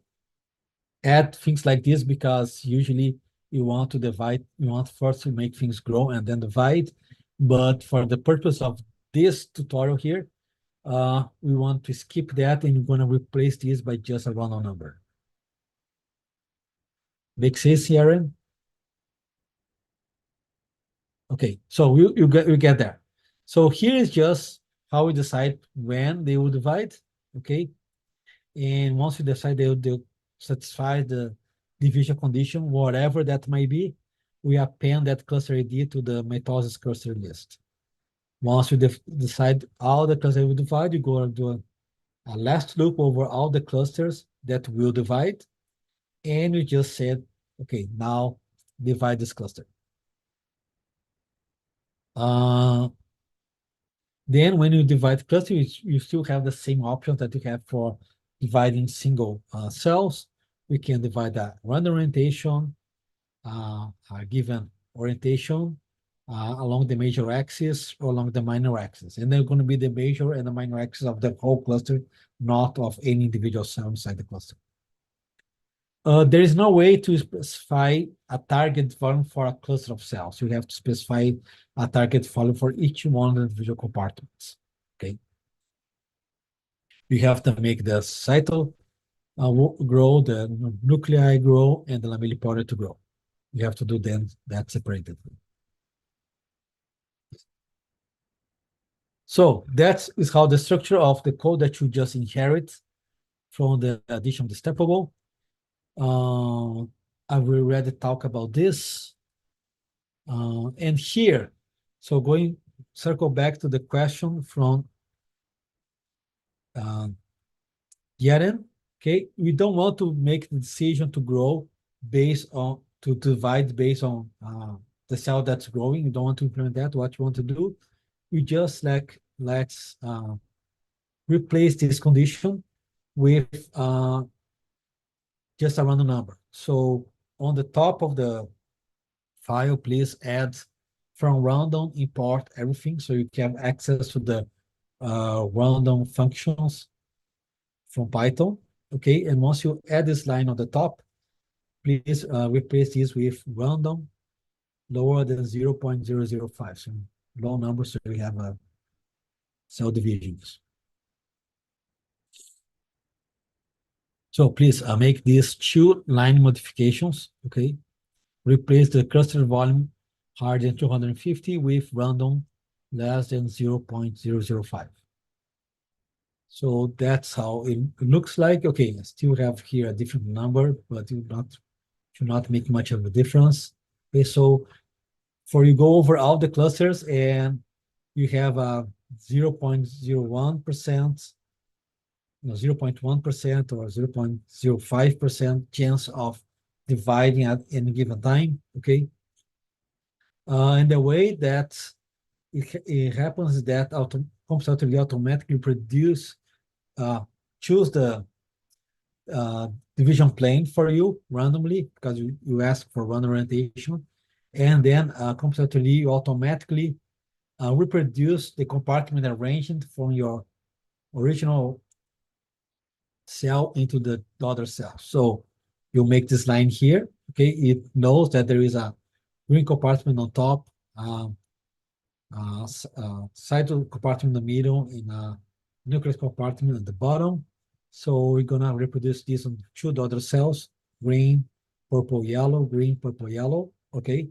add things like this because usually you want to divide, you want first to make things grow and then divide. But for the purpose of this tutorial here, we want to skip that and we're going to replace this by just a random number. Make sense, Aaron? Okay, so you get there. So here is just how we decide when they will divide, okay? And once you decide they'll satisfy the division condition, whatever that might be, we append that cluster ID to the mitosis cluster list. Once you decide all the clusters will divide, you go and do a last loop over all the clusters that will divide, and you just said, okay, now divide this cluster. Then when you divide cluster, you still have the same options that you have for dividing single cells. We can divide a random orientation, a given orientation along the major axis or along the minor axis. And they're going to be the major and the minor axis of the whole cluster, not of any individual cell inside the cluster. There is no way to specify a target volume for a cluster of cells. You have to specify a target volume for each one of the individual compartments, okay? You have to make the cycle grow, the nuclei grow, and the lamellipodia to grow. You have to do then that separated. So that is how the structure of the code that you just inherit from the addition of the steppable. I will already talk about this. And here, so circle back to the question from Yaren, okay? We don't want to make the decision to grow to divide based on the cell that's growing. You don't want to implement that. What you want to do, we just let's replace this condition with just a random number. So on the top of the file, please add from random import everything so you can have access to the random functions from Python, okay? And once you add this line on the top, please replace this with random lower than 0.005, so low numbers so we have cell divisions. So please make these 2 line modifications, okay? Replace the cluster volume higher than 250 with random less than 0.005. So that's how it looks like. Okay, I still have here a different number, but it should not make much of a difference. Okay, so for you go over all the clusters and you have a 0.01%, 0.1% or 0.05% chance of dividing at any given time, okay? And the way that it happens is that Compartmental automatically choose the division plane for you randomly because you ask for random orientation. And then Compartmental 3D automatically reproduce the compartment arrangement from your original cell into the other cell. So you make this line here, okay? It knows that there is a green compartment on top, cytosol compartment in the middle, and a nucleus compartment at the bottom. So we're gonna reproduce this on two other cells, green, purple, yellow, green, purple, yellow, okay?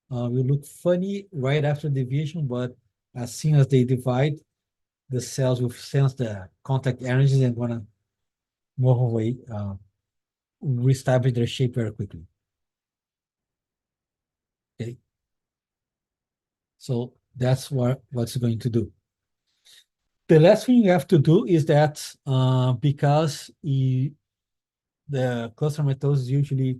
Will look funny right after division, but as soon as they divide, the cells will sense the contact energies and gonna move away, reestablish their shape very quickly. Okay. So that's what's going to do. The last thing you have to do is that because the cluster mitosis usually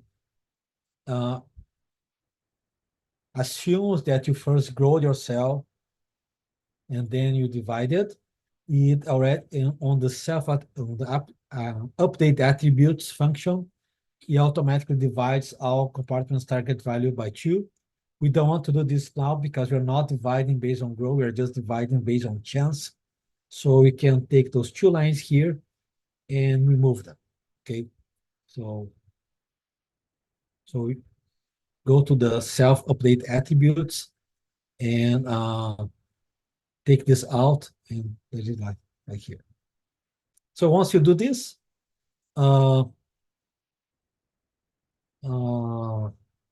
assumes that you first grow your cell and then you divide it. It already on the update attributes function, it automatically divides all compartments target value by 2. We don't want to do this now because we're not dividing based on growth, we're just dividing based on chance. So we can take those 2 lines here and remove them, okay? So we go to the self-update attributes and take this out and put it like here. So once you do this,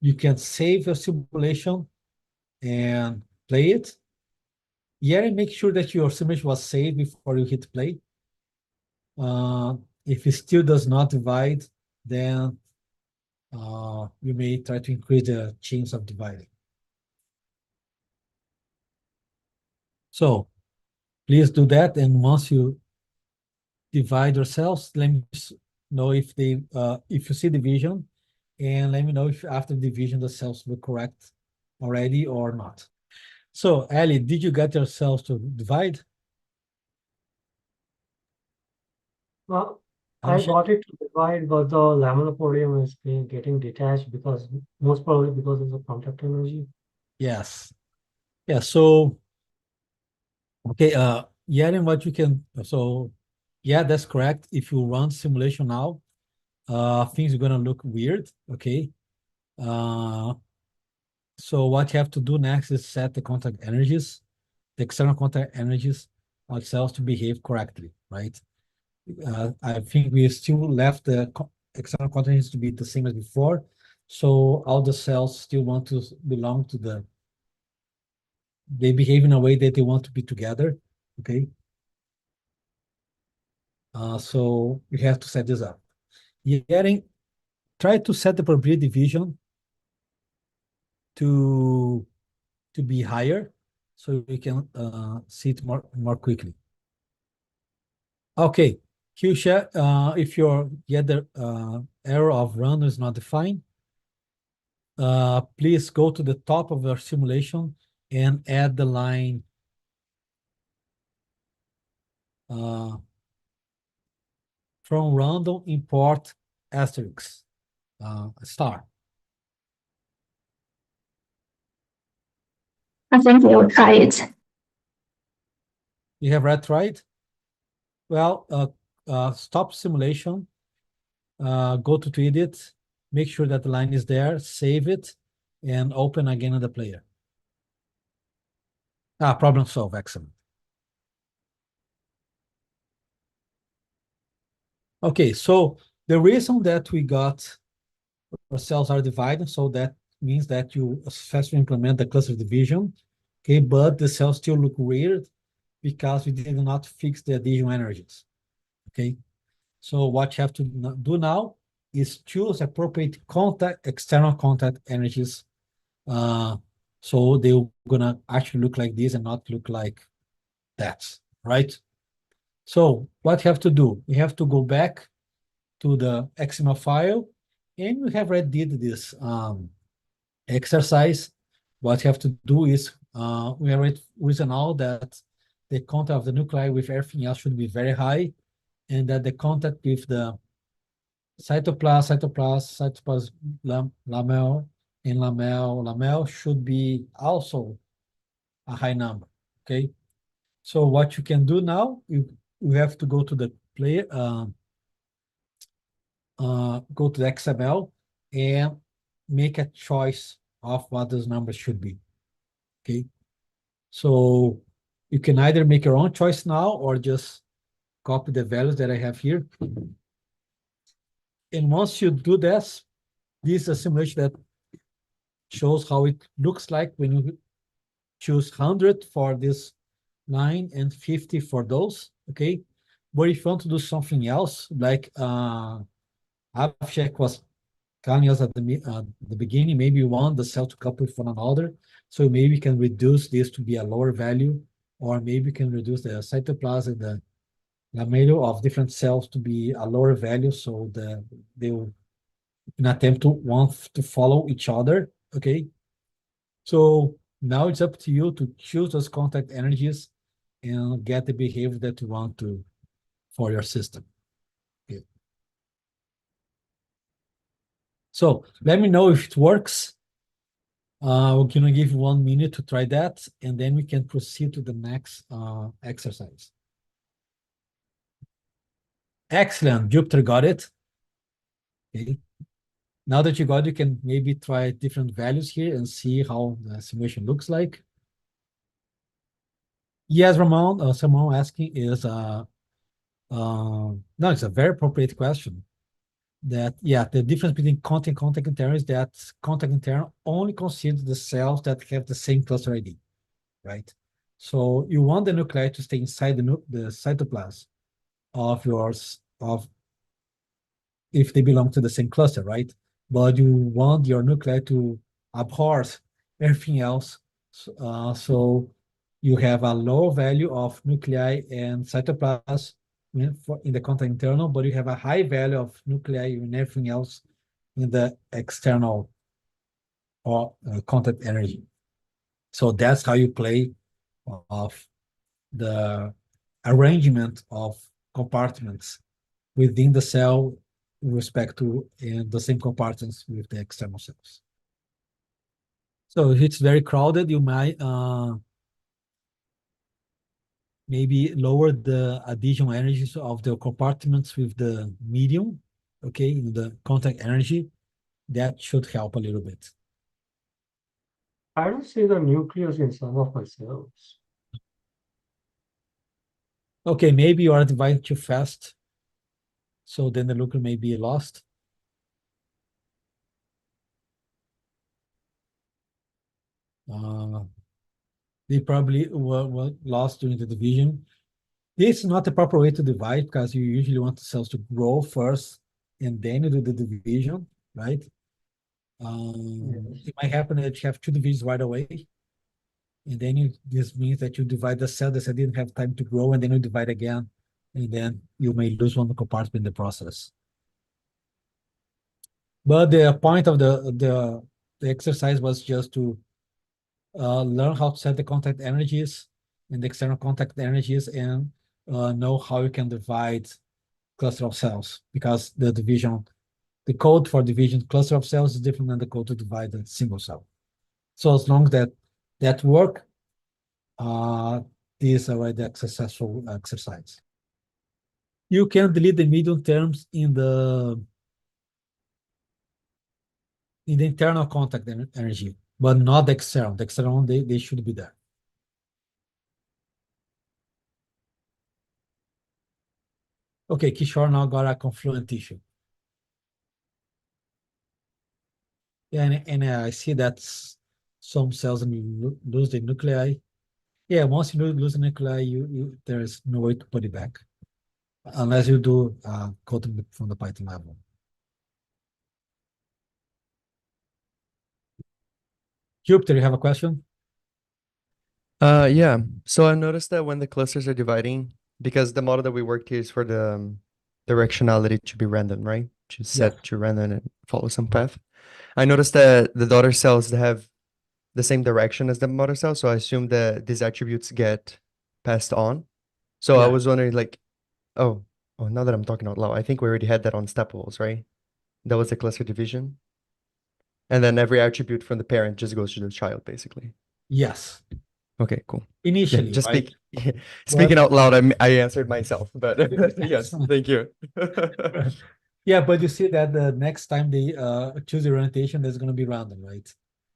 you can save your simulation and play it. Yeah, and make sure that your simulation was saved before you hit play. If it still does not divide, then you may try to increase the chance of dividing. So please do that, and once you divide yourselves, let me know if you see division, and let me know if after division the cells look correct already or not. So Ellie, did you get your cells to divide? Well, I got it to divide, but the lamellipodium is getting detached because most probably because of the contact energy. Yes. Yeah, so okay, yeah, and what you can, so yeah, that's correct. If you run simulation now, things are gonna look weird, okay? So what you have to do next is set the contact energies, the external contact energies of cells to behave correctly, right? I think we still left the external contact energies to be the same as before. So all the cells still want to belong to they behave in a way that they want to be together, okay? So you have to set this up. Try to set the probability division to be higher so you can see it more quickly. Okay, Husha, if your error of run is not defined, please go to the top of your simulation and add the line from random import asterisk star. I think we will try it. You have read right? Well, stop simulation, go to edit, make sure that the line is there, save it, and open again in the player. Problem solved, excellent. Okay, so the reason that we got our cells are divided, so that means that you successfully implement the cluster division, okay, but the cells still look weird because we did not fix the adhesion energies, okay? So what you have to do now is choose appropriate external contact energies. So they're gonna actually look like this and not look like that, right? So what you have to do, you have to go back to the XML file, and we have already did this exercise. What you have to do is we already reason out that the contact of the nuclei with everything else should be very high, and that the contact with the cytoplasm, lamel, and lamel should be also a high number, okay? So what you can do now, you have to go to the player, go to the XML and make a choice of what those numbers should be, okay? So you can either make your own choice now or just copy the values that I have here. And once you do this is a simulation that shows how it looks like when you choose 100 for this line and 50 for those, okay? But if you want to do something else, like Abhishek was telling us at the beginning, maybe you want the cell to couple with one another, so maybe you can reduce this to be a lower value, or maybe you can reduce the cytoplasm, the lamella of different cells to be a lower value, so they will in attempt to want to follow each other, okay? So now it's up to you to choose those contact energies and get the behavior that you want to for your system. Okay. So let me know if it works. We're gonna give you 1 minute to try that, and then we can proceed to the next exercise. Excellent, Jupiter got it. Okay. Now that you got it, you can maybe try different values here and see how the simulation looks like. Yes, Ramon, someone asking is, no, it's a very appropriate question. That, yeah, the difference between contact internal is that contact internal only considers the cells that have the same cluster ID, right? So you want the nuclei to stay inside the cytoplasm of yours, if they belong to the same cluster, right? But you want your nuclei to abhor everything else. So you have a low value of nuclei and cytoplasm in the contact internal, but you have a high value of nuclei and everything else in the external or contact energy. So that's how you play of the arrangement of compartments within the cell with respect to the same compartments with the external cells. So if it's very crowded, you might maybe lower the additional energies of the compartments with the medium, okay, in the contact energy. That should help a little bit. I don't see the nucleus in some of my cells. Okay, maybe you are dividing too fast, so then the nucleus may be lost. They probably were lost during the division. This is not the proper way to divide, because you usually want the cells to grow first and then you do the division, right? Yes. It might happen that you have two divisions right away, and then this means that you divide the cell that didn't have time to grow, and then you divide again, and then you may lose one compartment in the process. But the point of the exercise was just to learn how to set the contact energies and the external contact energies, and know how you can divide cluster of cells, because the code for division cluster of cells is different than the code to divide a single cell. So as long as that work, this is already a successful exercise. You can delete the medium terms in the internal contact energy, but not the external. The external, they should be there. Okay, Kishore now got a confluent tissue. Yeah, and I see that some cells lose the nuclei. Yeah, once you lose the nuclei, there is no way to put it back, unless you do coding from the Python level. Jupiter, you have a question? Yeah. So I noticed that when the clusters are dividing, because the model that we worked here is for the directionality to be random, right? To set to random and follow some path. I noticed that the daughter cells have the same direction as the mother cell, so I assume that these attributes get passed on. So I Yeah. was wondering, like, oh, Oh, now that I'm talking out loud, I think we already had that on stepwells, right? That was the cluster division. And then every attribute from the parent just goes to the child, basically. Yes, Okay, cool. Yeah, initially, just right? speaking out loud, I answered myself, but yes, thank you. Yeah, but you see that the next time they choose the orientation, there's going to be random, right?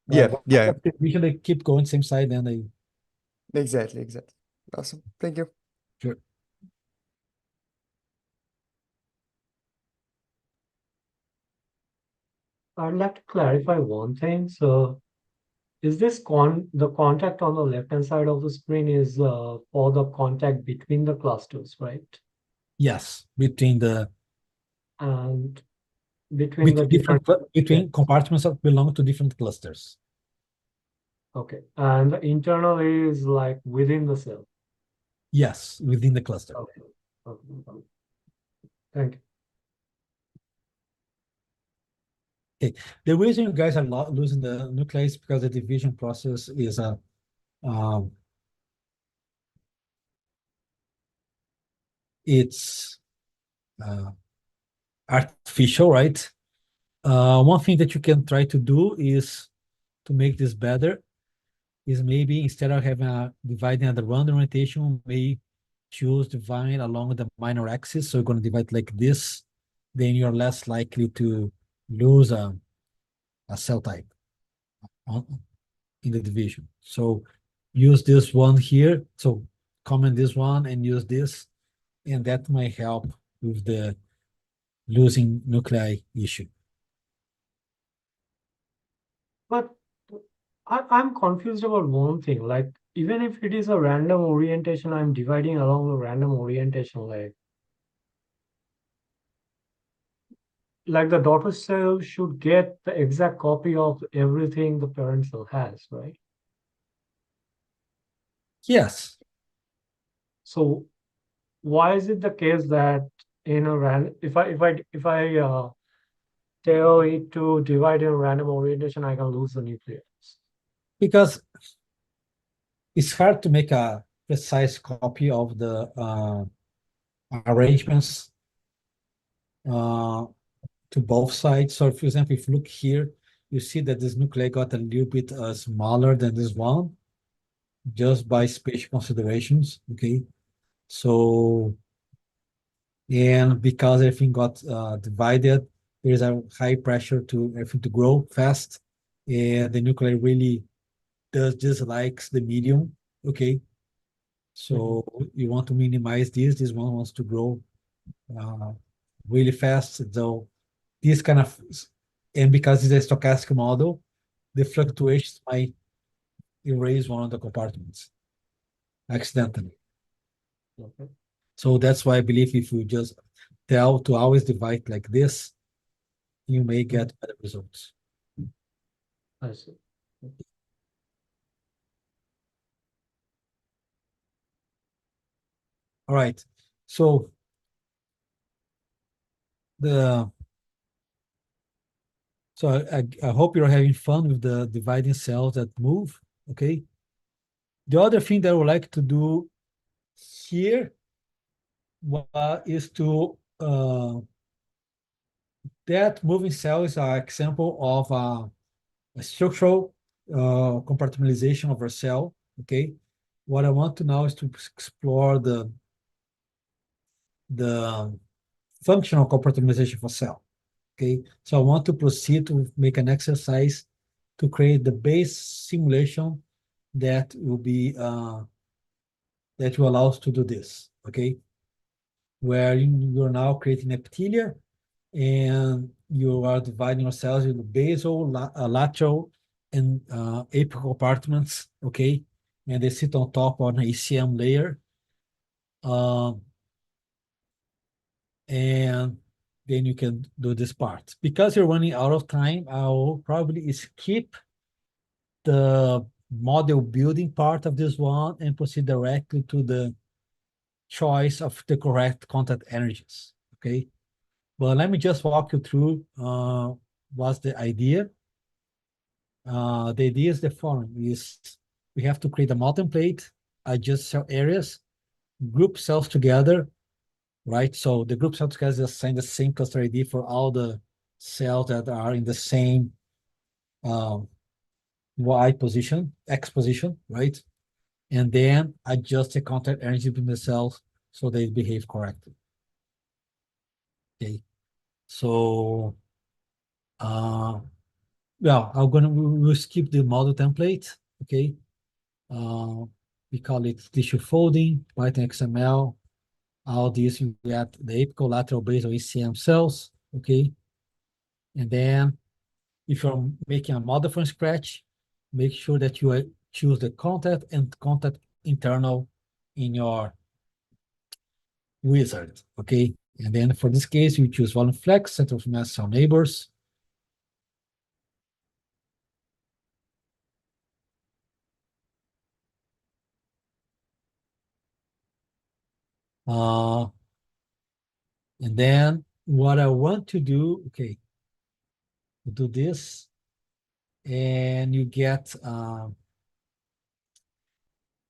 Yeah, But yeah, usually keep going same side, and they exactly. Awesome. Thank you. sure. I'd like to clarify one thing. So is this the contact on the left-hand side of the screen is for the contact between the clusters, right? Yes, between the And between the different different between compartments that belong to different clusters. okay. And the internal is like within the cell. Yes, within the cluster. Okay. Okay. Thank you. The reason you guys are losing the nuclei is because the division process is it's artificial, right? One thing that you can try to do is to make this better is maybe instead of having a dividing at the random orientation, may choose divide along the minor axis. So you're going to divide like this, then you're less likely to lose a cell type in the division. So use this one here. So comment this one and use this, and that might help with the losing nuclei issue. But I'm confused about one thing. Like, even if it is a random orientation, I'm dividing along the random orientation. Like the daughter cell should get the exact copy of everything the parent cell has, right? Yes, So why is it the case that in a random, if I tell it to divide in a random orientation, I can lose the nucleus? because it's hard to make a precise copy of the arrangements to both sides. So, for example, if you look here, you see that this nuclei got a little bit smaller than this one, just by spatial considerations, okay? So, and because everything got divided, there's a high pressure to everything to grow fast, and the nuclei really dislikes the medium, okay? So you want to minimize this one wants to grow really fast. So this kind of, and because it's a stochastic model, the fluctuations might erase one of the compartments accidentally. Okay. So that's why I believe if you just tell to always divide like this, you may get better results. I see. All right. So I hope you're having fun with the dividing cells that move. Okay. The other thing that I would like to do here is to that moving cell is an example of a structural compartmentalization of a cell. Okay. What I want to now is to explore the functional compartmentalization for cell. Okay, so I want to proceed to make an exercise to create the base simulation that will be that will allow us to do this. Okay, where you're now creating epithelia, and you are dividing your cells into basal, lateral, and apical compartments. Okay, and they sit on top on an ECM layer. And then you can do this part. Because you're running out of time, I'll probably skip the model building part of this one and proceed directly to the choice of the correct contact energies, okay? But let me just walk you through what's the idea. The idea is the following, is we have to create a multi-plate, adjust cell areas, group cells together, right? So the group cell has assigned the same cluster ID for all the cells that are in the same Y position, X position, right? And then adjust the contact energy between the cells so they behave correctly. Okay, so well, we'll skip the model template. Okay, we call it tissue folding, Python XML. All these you get the apical lateral basal ECM cells. Okay, and then if you're making a model from scratch, make sure that you choose the contact and contact internal in your wizard. Okay, and then for this case, you choose volume flex, center of mass cell neighbors. And then what I want to do, okay, do this, and you get, and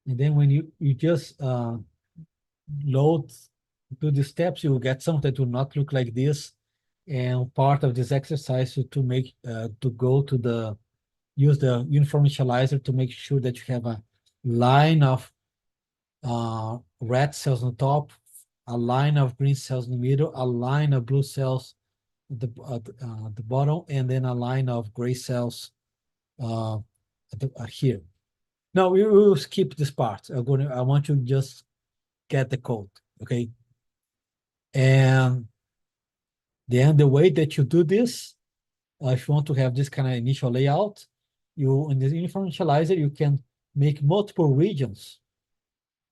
then when you just load, do the steps, you will get something that will not look like this. And part of this exercise is to make, to go to the, use the uniform initializer to make sure that you have a line of red cells on top, a line of green cells in the middle, a line of blue cells at the bottom, and then a line of gray cells here. No, we will skip this part. I want you to just get the code, okay? And then the way that you do this, if you want to have this kind of initial layout, you in the uniform initializer, you can make multiple regions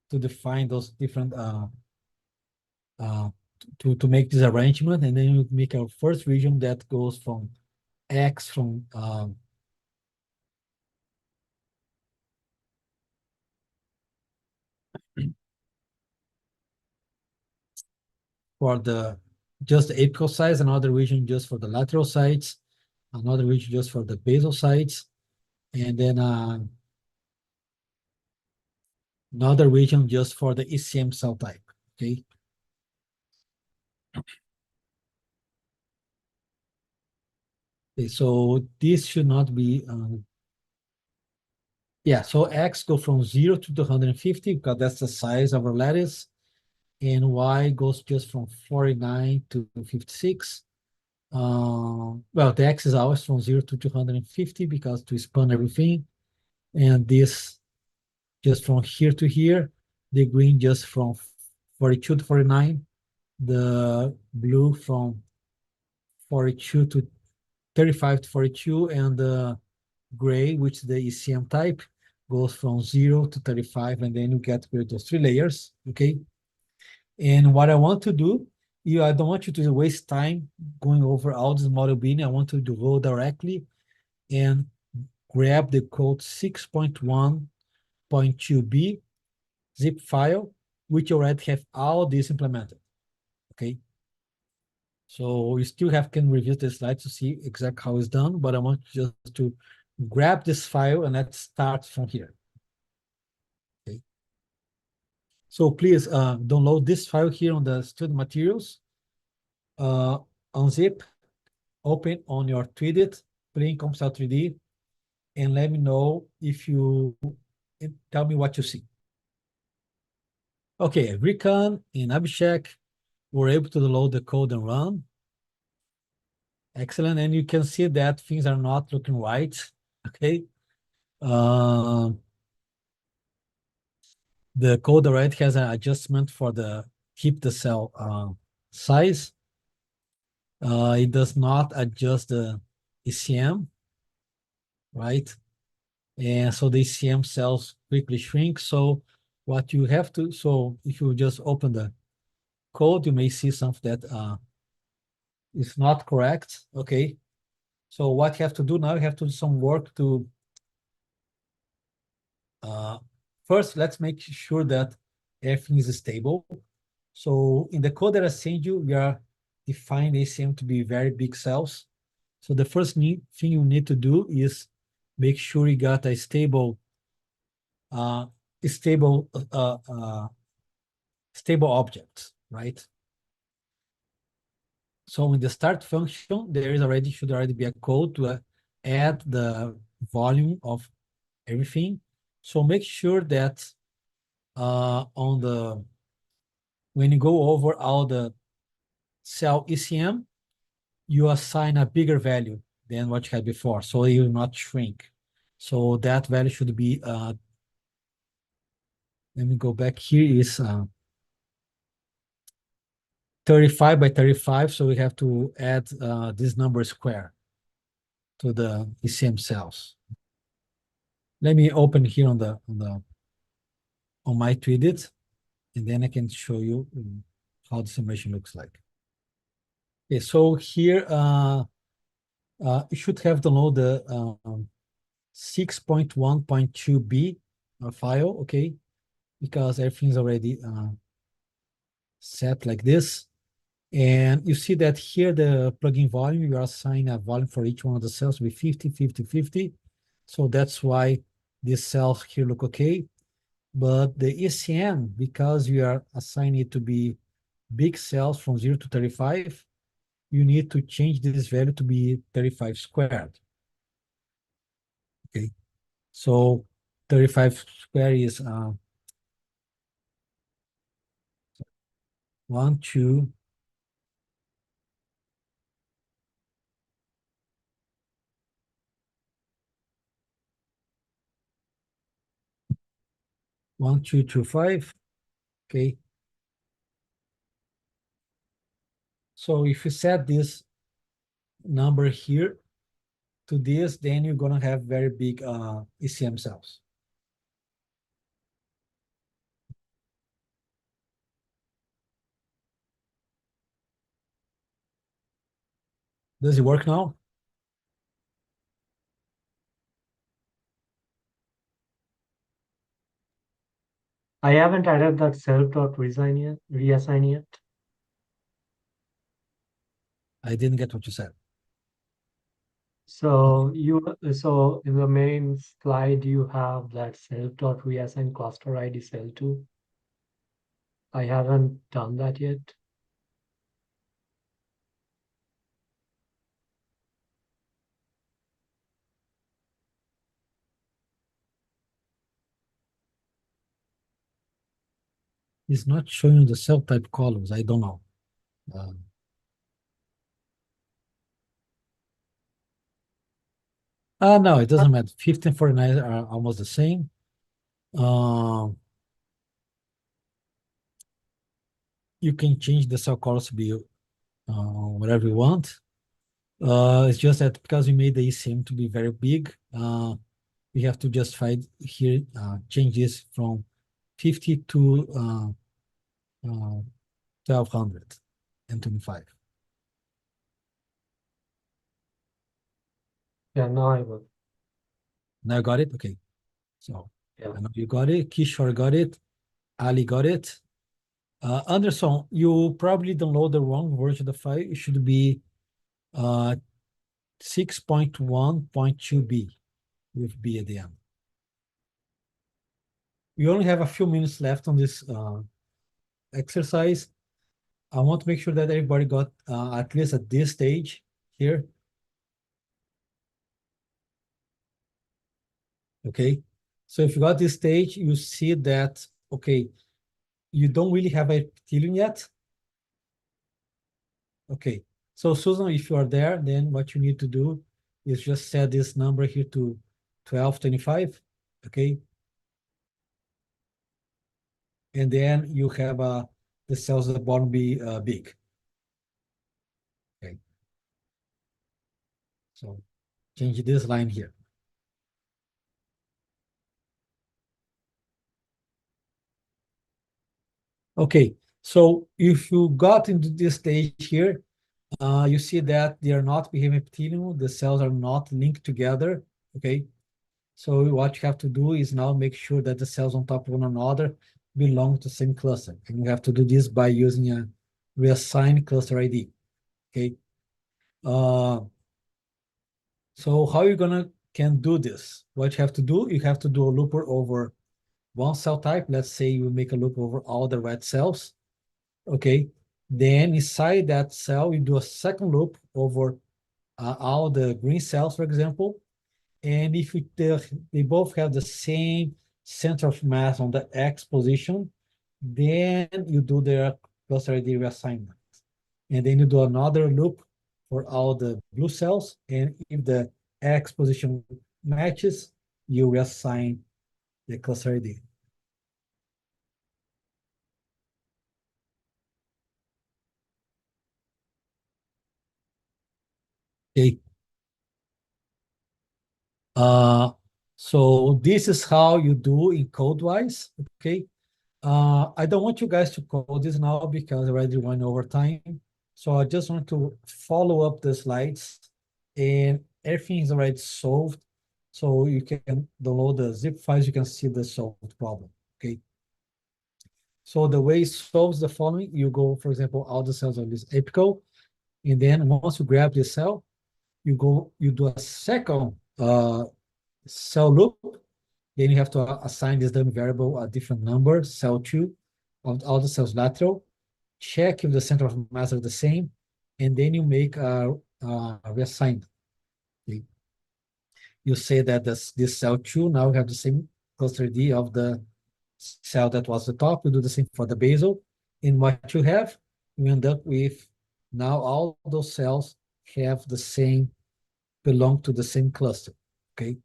to define those different to make this arrangement, and then you make a first region that goes from X from for the just the apical sides, another region just for the lateral sides, another region just for the basal sides, and then another region just for the ECM cell type. Okay. Okay, so this should not be yeah, so X go from 0 to 250 because that's the size of our lattice, and Y goes just from 49 to 56. Well, the X is always from 0 to 250 because to span everything, and this just from here to here, the green just from 42 to 49, the blue from 42 to 35 to 42, and the gray, which is the ECM type, goes from 0 to 35, and then you get rid of those 3 layers, okay? And what I want to do, I don't want you to waste time going over all this model bin. I want you to go directly and grab the code 6.1.2b zip file, which already have all this implemented, okay? So you still can review the slides to see exactly how it's done, but I want you just to grab this file and let's start from here. Okay. So please download this file here on the student materials. Unzip, open on your tweeted, play Compartmental 3D, and let me know if you tell me what you see. Okay, Recon and Abhishek were able to load the code and run. Excellent, and you can see that things are not looking right. Okay. The code already has an adjustment for keep the cell size. It does not adjust the ECM, right? And so the ECM cells quickly shrink. So what you have to, so if you just open the code, you may see something that is not correct, okay? So what you have to do now, you have to do some work to, first, let's make sure that everything is stable. So in the code that I sent you, we are defining ACM to be very big cells. So the first thing you need to do is make sure you got a stable object, right? So in the start function, should already be a code to add the volume of everything. So make sure that when you go over all the cell ECM, you assign a bigger value than what you had before, so it will not shrink. So that value should be, let me go back here, is 35 by 35, so we have to add this number square to the ECM cells. Let me open here on my tweeted, and then I can show you how the simulation looks like. Okay, so here you should have download the 6.1.2b file, okay, because everything's already set like this. And you see that here the plugin volume, you are assigning a volume for each one of the cells with 50, 50, 50. So that's why these cells here look okay. But the ECM, because you are assigning it to be big cells from 0 to 35, you need to change this value to be 35 squared. Okay, so 35 squared is 1, 2, 1, 2, 2, 5. Okay. So if you set this number here to this, then you're gonna have very big ECM cells. Does it work now? I haven't added that self.reassign yet. I didn't get what you said. So so in the main slide, you have that self.reassign cluster ID cell 2. I haven't done that yet. It's not showing the cell type columns. I don't know. No, it doesn't matter. 15 and 49 are almost the same. You can change the cell colors to be whatever you want. It's just that because we made the ECM to be very big, we have to justify here, change this from 50 to 1225. Yeah, now I will. Now you got it? Okay. So Yeah. I know you got it. Kishore got it. Ali got it. Anderson, you probably download the wrong version of the file. It should be 6.1.2b with B at the end. We only have a few minutes left on this exercise. I want to make sure that everybody got at least at this stage here. Okay, so if you got this stage, you see that, okay, you don't really have a epithelium yet. Okay, so Susan, if you are there, then what you need to do is just set this number here to 1225, okay? And then you have the cells at the bottom be big. Okay. So change this line here. Okay, so if you got into this stage here, you see that they are not behaving epithelium, the cells are not linked together, okay? So what you have to do is now make sure that the cells on top of one another belong to the same cluster. And you have to do this by using a reassign cluster ID, okay? So how you can do this? What you have to do, you have to do a looper over one cell type. Let's say you make a loop over all the red cells, okay? Then inside that cell, you do a second loop over all the green cells, for example. And if they both have the same center of mass on the X position, then you do their cluster ID reassignment. And then you do another loop for all the blue cells. And if the X position matches, you reassign the cluster ID. Okay. So this is how you do in code-wise, okay? I don't want you guys to code this now because I already went over time. So I just want to follow up the slides and everything is already solved. So you can download the zip files, you can see the solved problem, okay? So the way it solves the following, you go, for example, all the cells are this apical, and then once you grab this cell, you do a second cell loop. Then you have to assign this dummy variable a different number, cell 2, of all the cells lateral. Check if the center of mass are the same, and then you make a reassignment. Okay. You say that this cell 2 now have the same cluster D of the cell that was the top. You do the same for the basal. And what you have, you end up with now all those cells have the same, belong to the same cluster. Okay.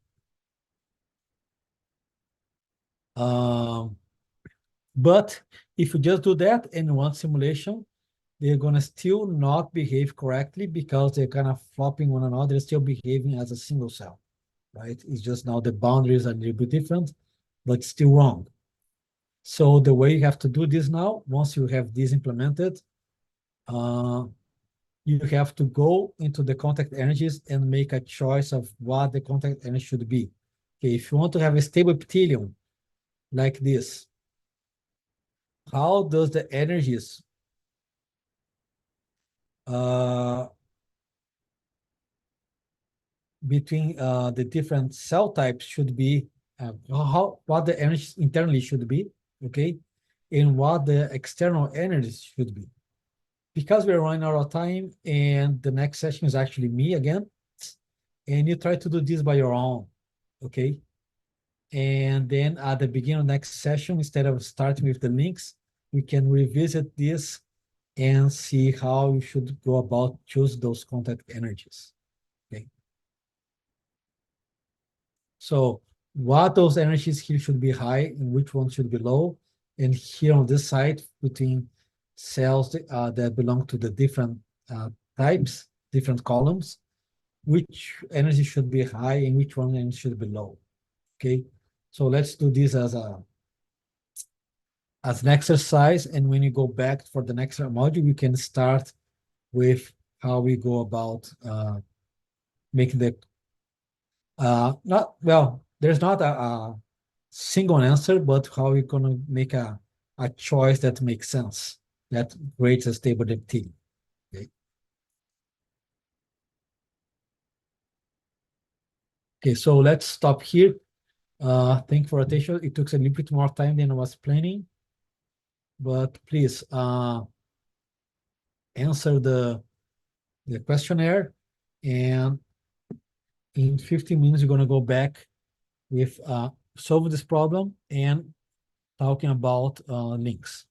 But if you just do that in one simulation, they're gonna still not behave correctly because they're kind of flopping one another. They're still behaving as a single cell, right? It's just now the boundaries are a little bit different, but still wrong. So the way you have to do this now, once you have this implemented, you have to go into the contact energies and make a choice of what the contact energy should be. Okay, if you want to have a stable epithelium like this, how does the energies between the different cell types should be, what the energies internally should be, okay, and what the external energies should be. Because we're running out of time and the next session is actually me again, and you try to do this by your own, okay? And then at the beginning of next session, instead of starting with the links, we can revisit this and see how you should go about choose those contact energies, okay? So what those energies here should be high and which one should be low. And here on this side, between cells that belong to the different types, different columns, which energy should be high and which one energy should be low, okay? So let's do this as an exercise. And when you go back for the next module, you can start with how we go about making the there's not a single answer, but how we're gonna make a choice that makes sense, that creates a stable epithelium. Okay. Okay, so let's stop here. Thank you for attention. It took a little bit more time than I was planning, but please answer the questionnaire, and in 15 minutes, you're gonna go back with solve this problem and talking about links.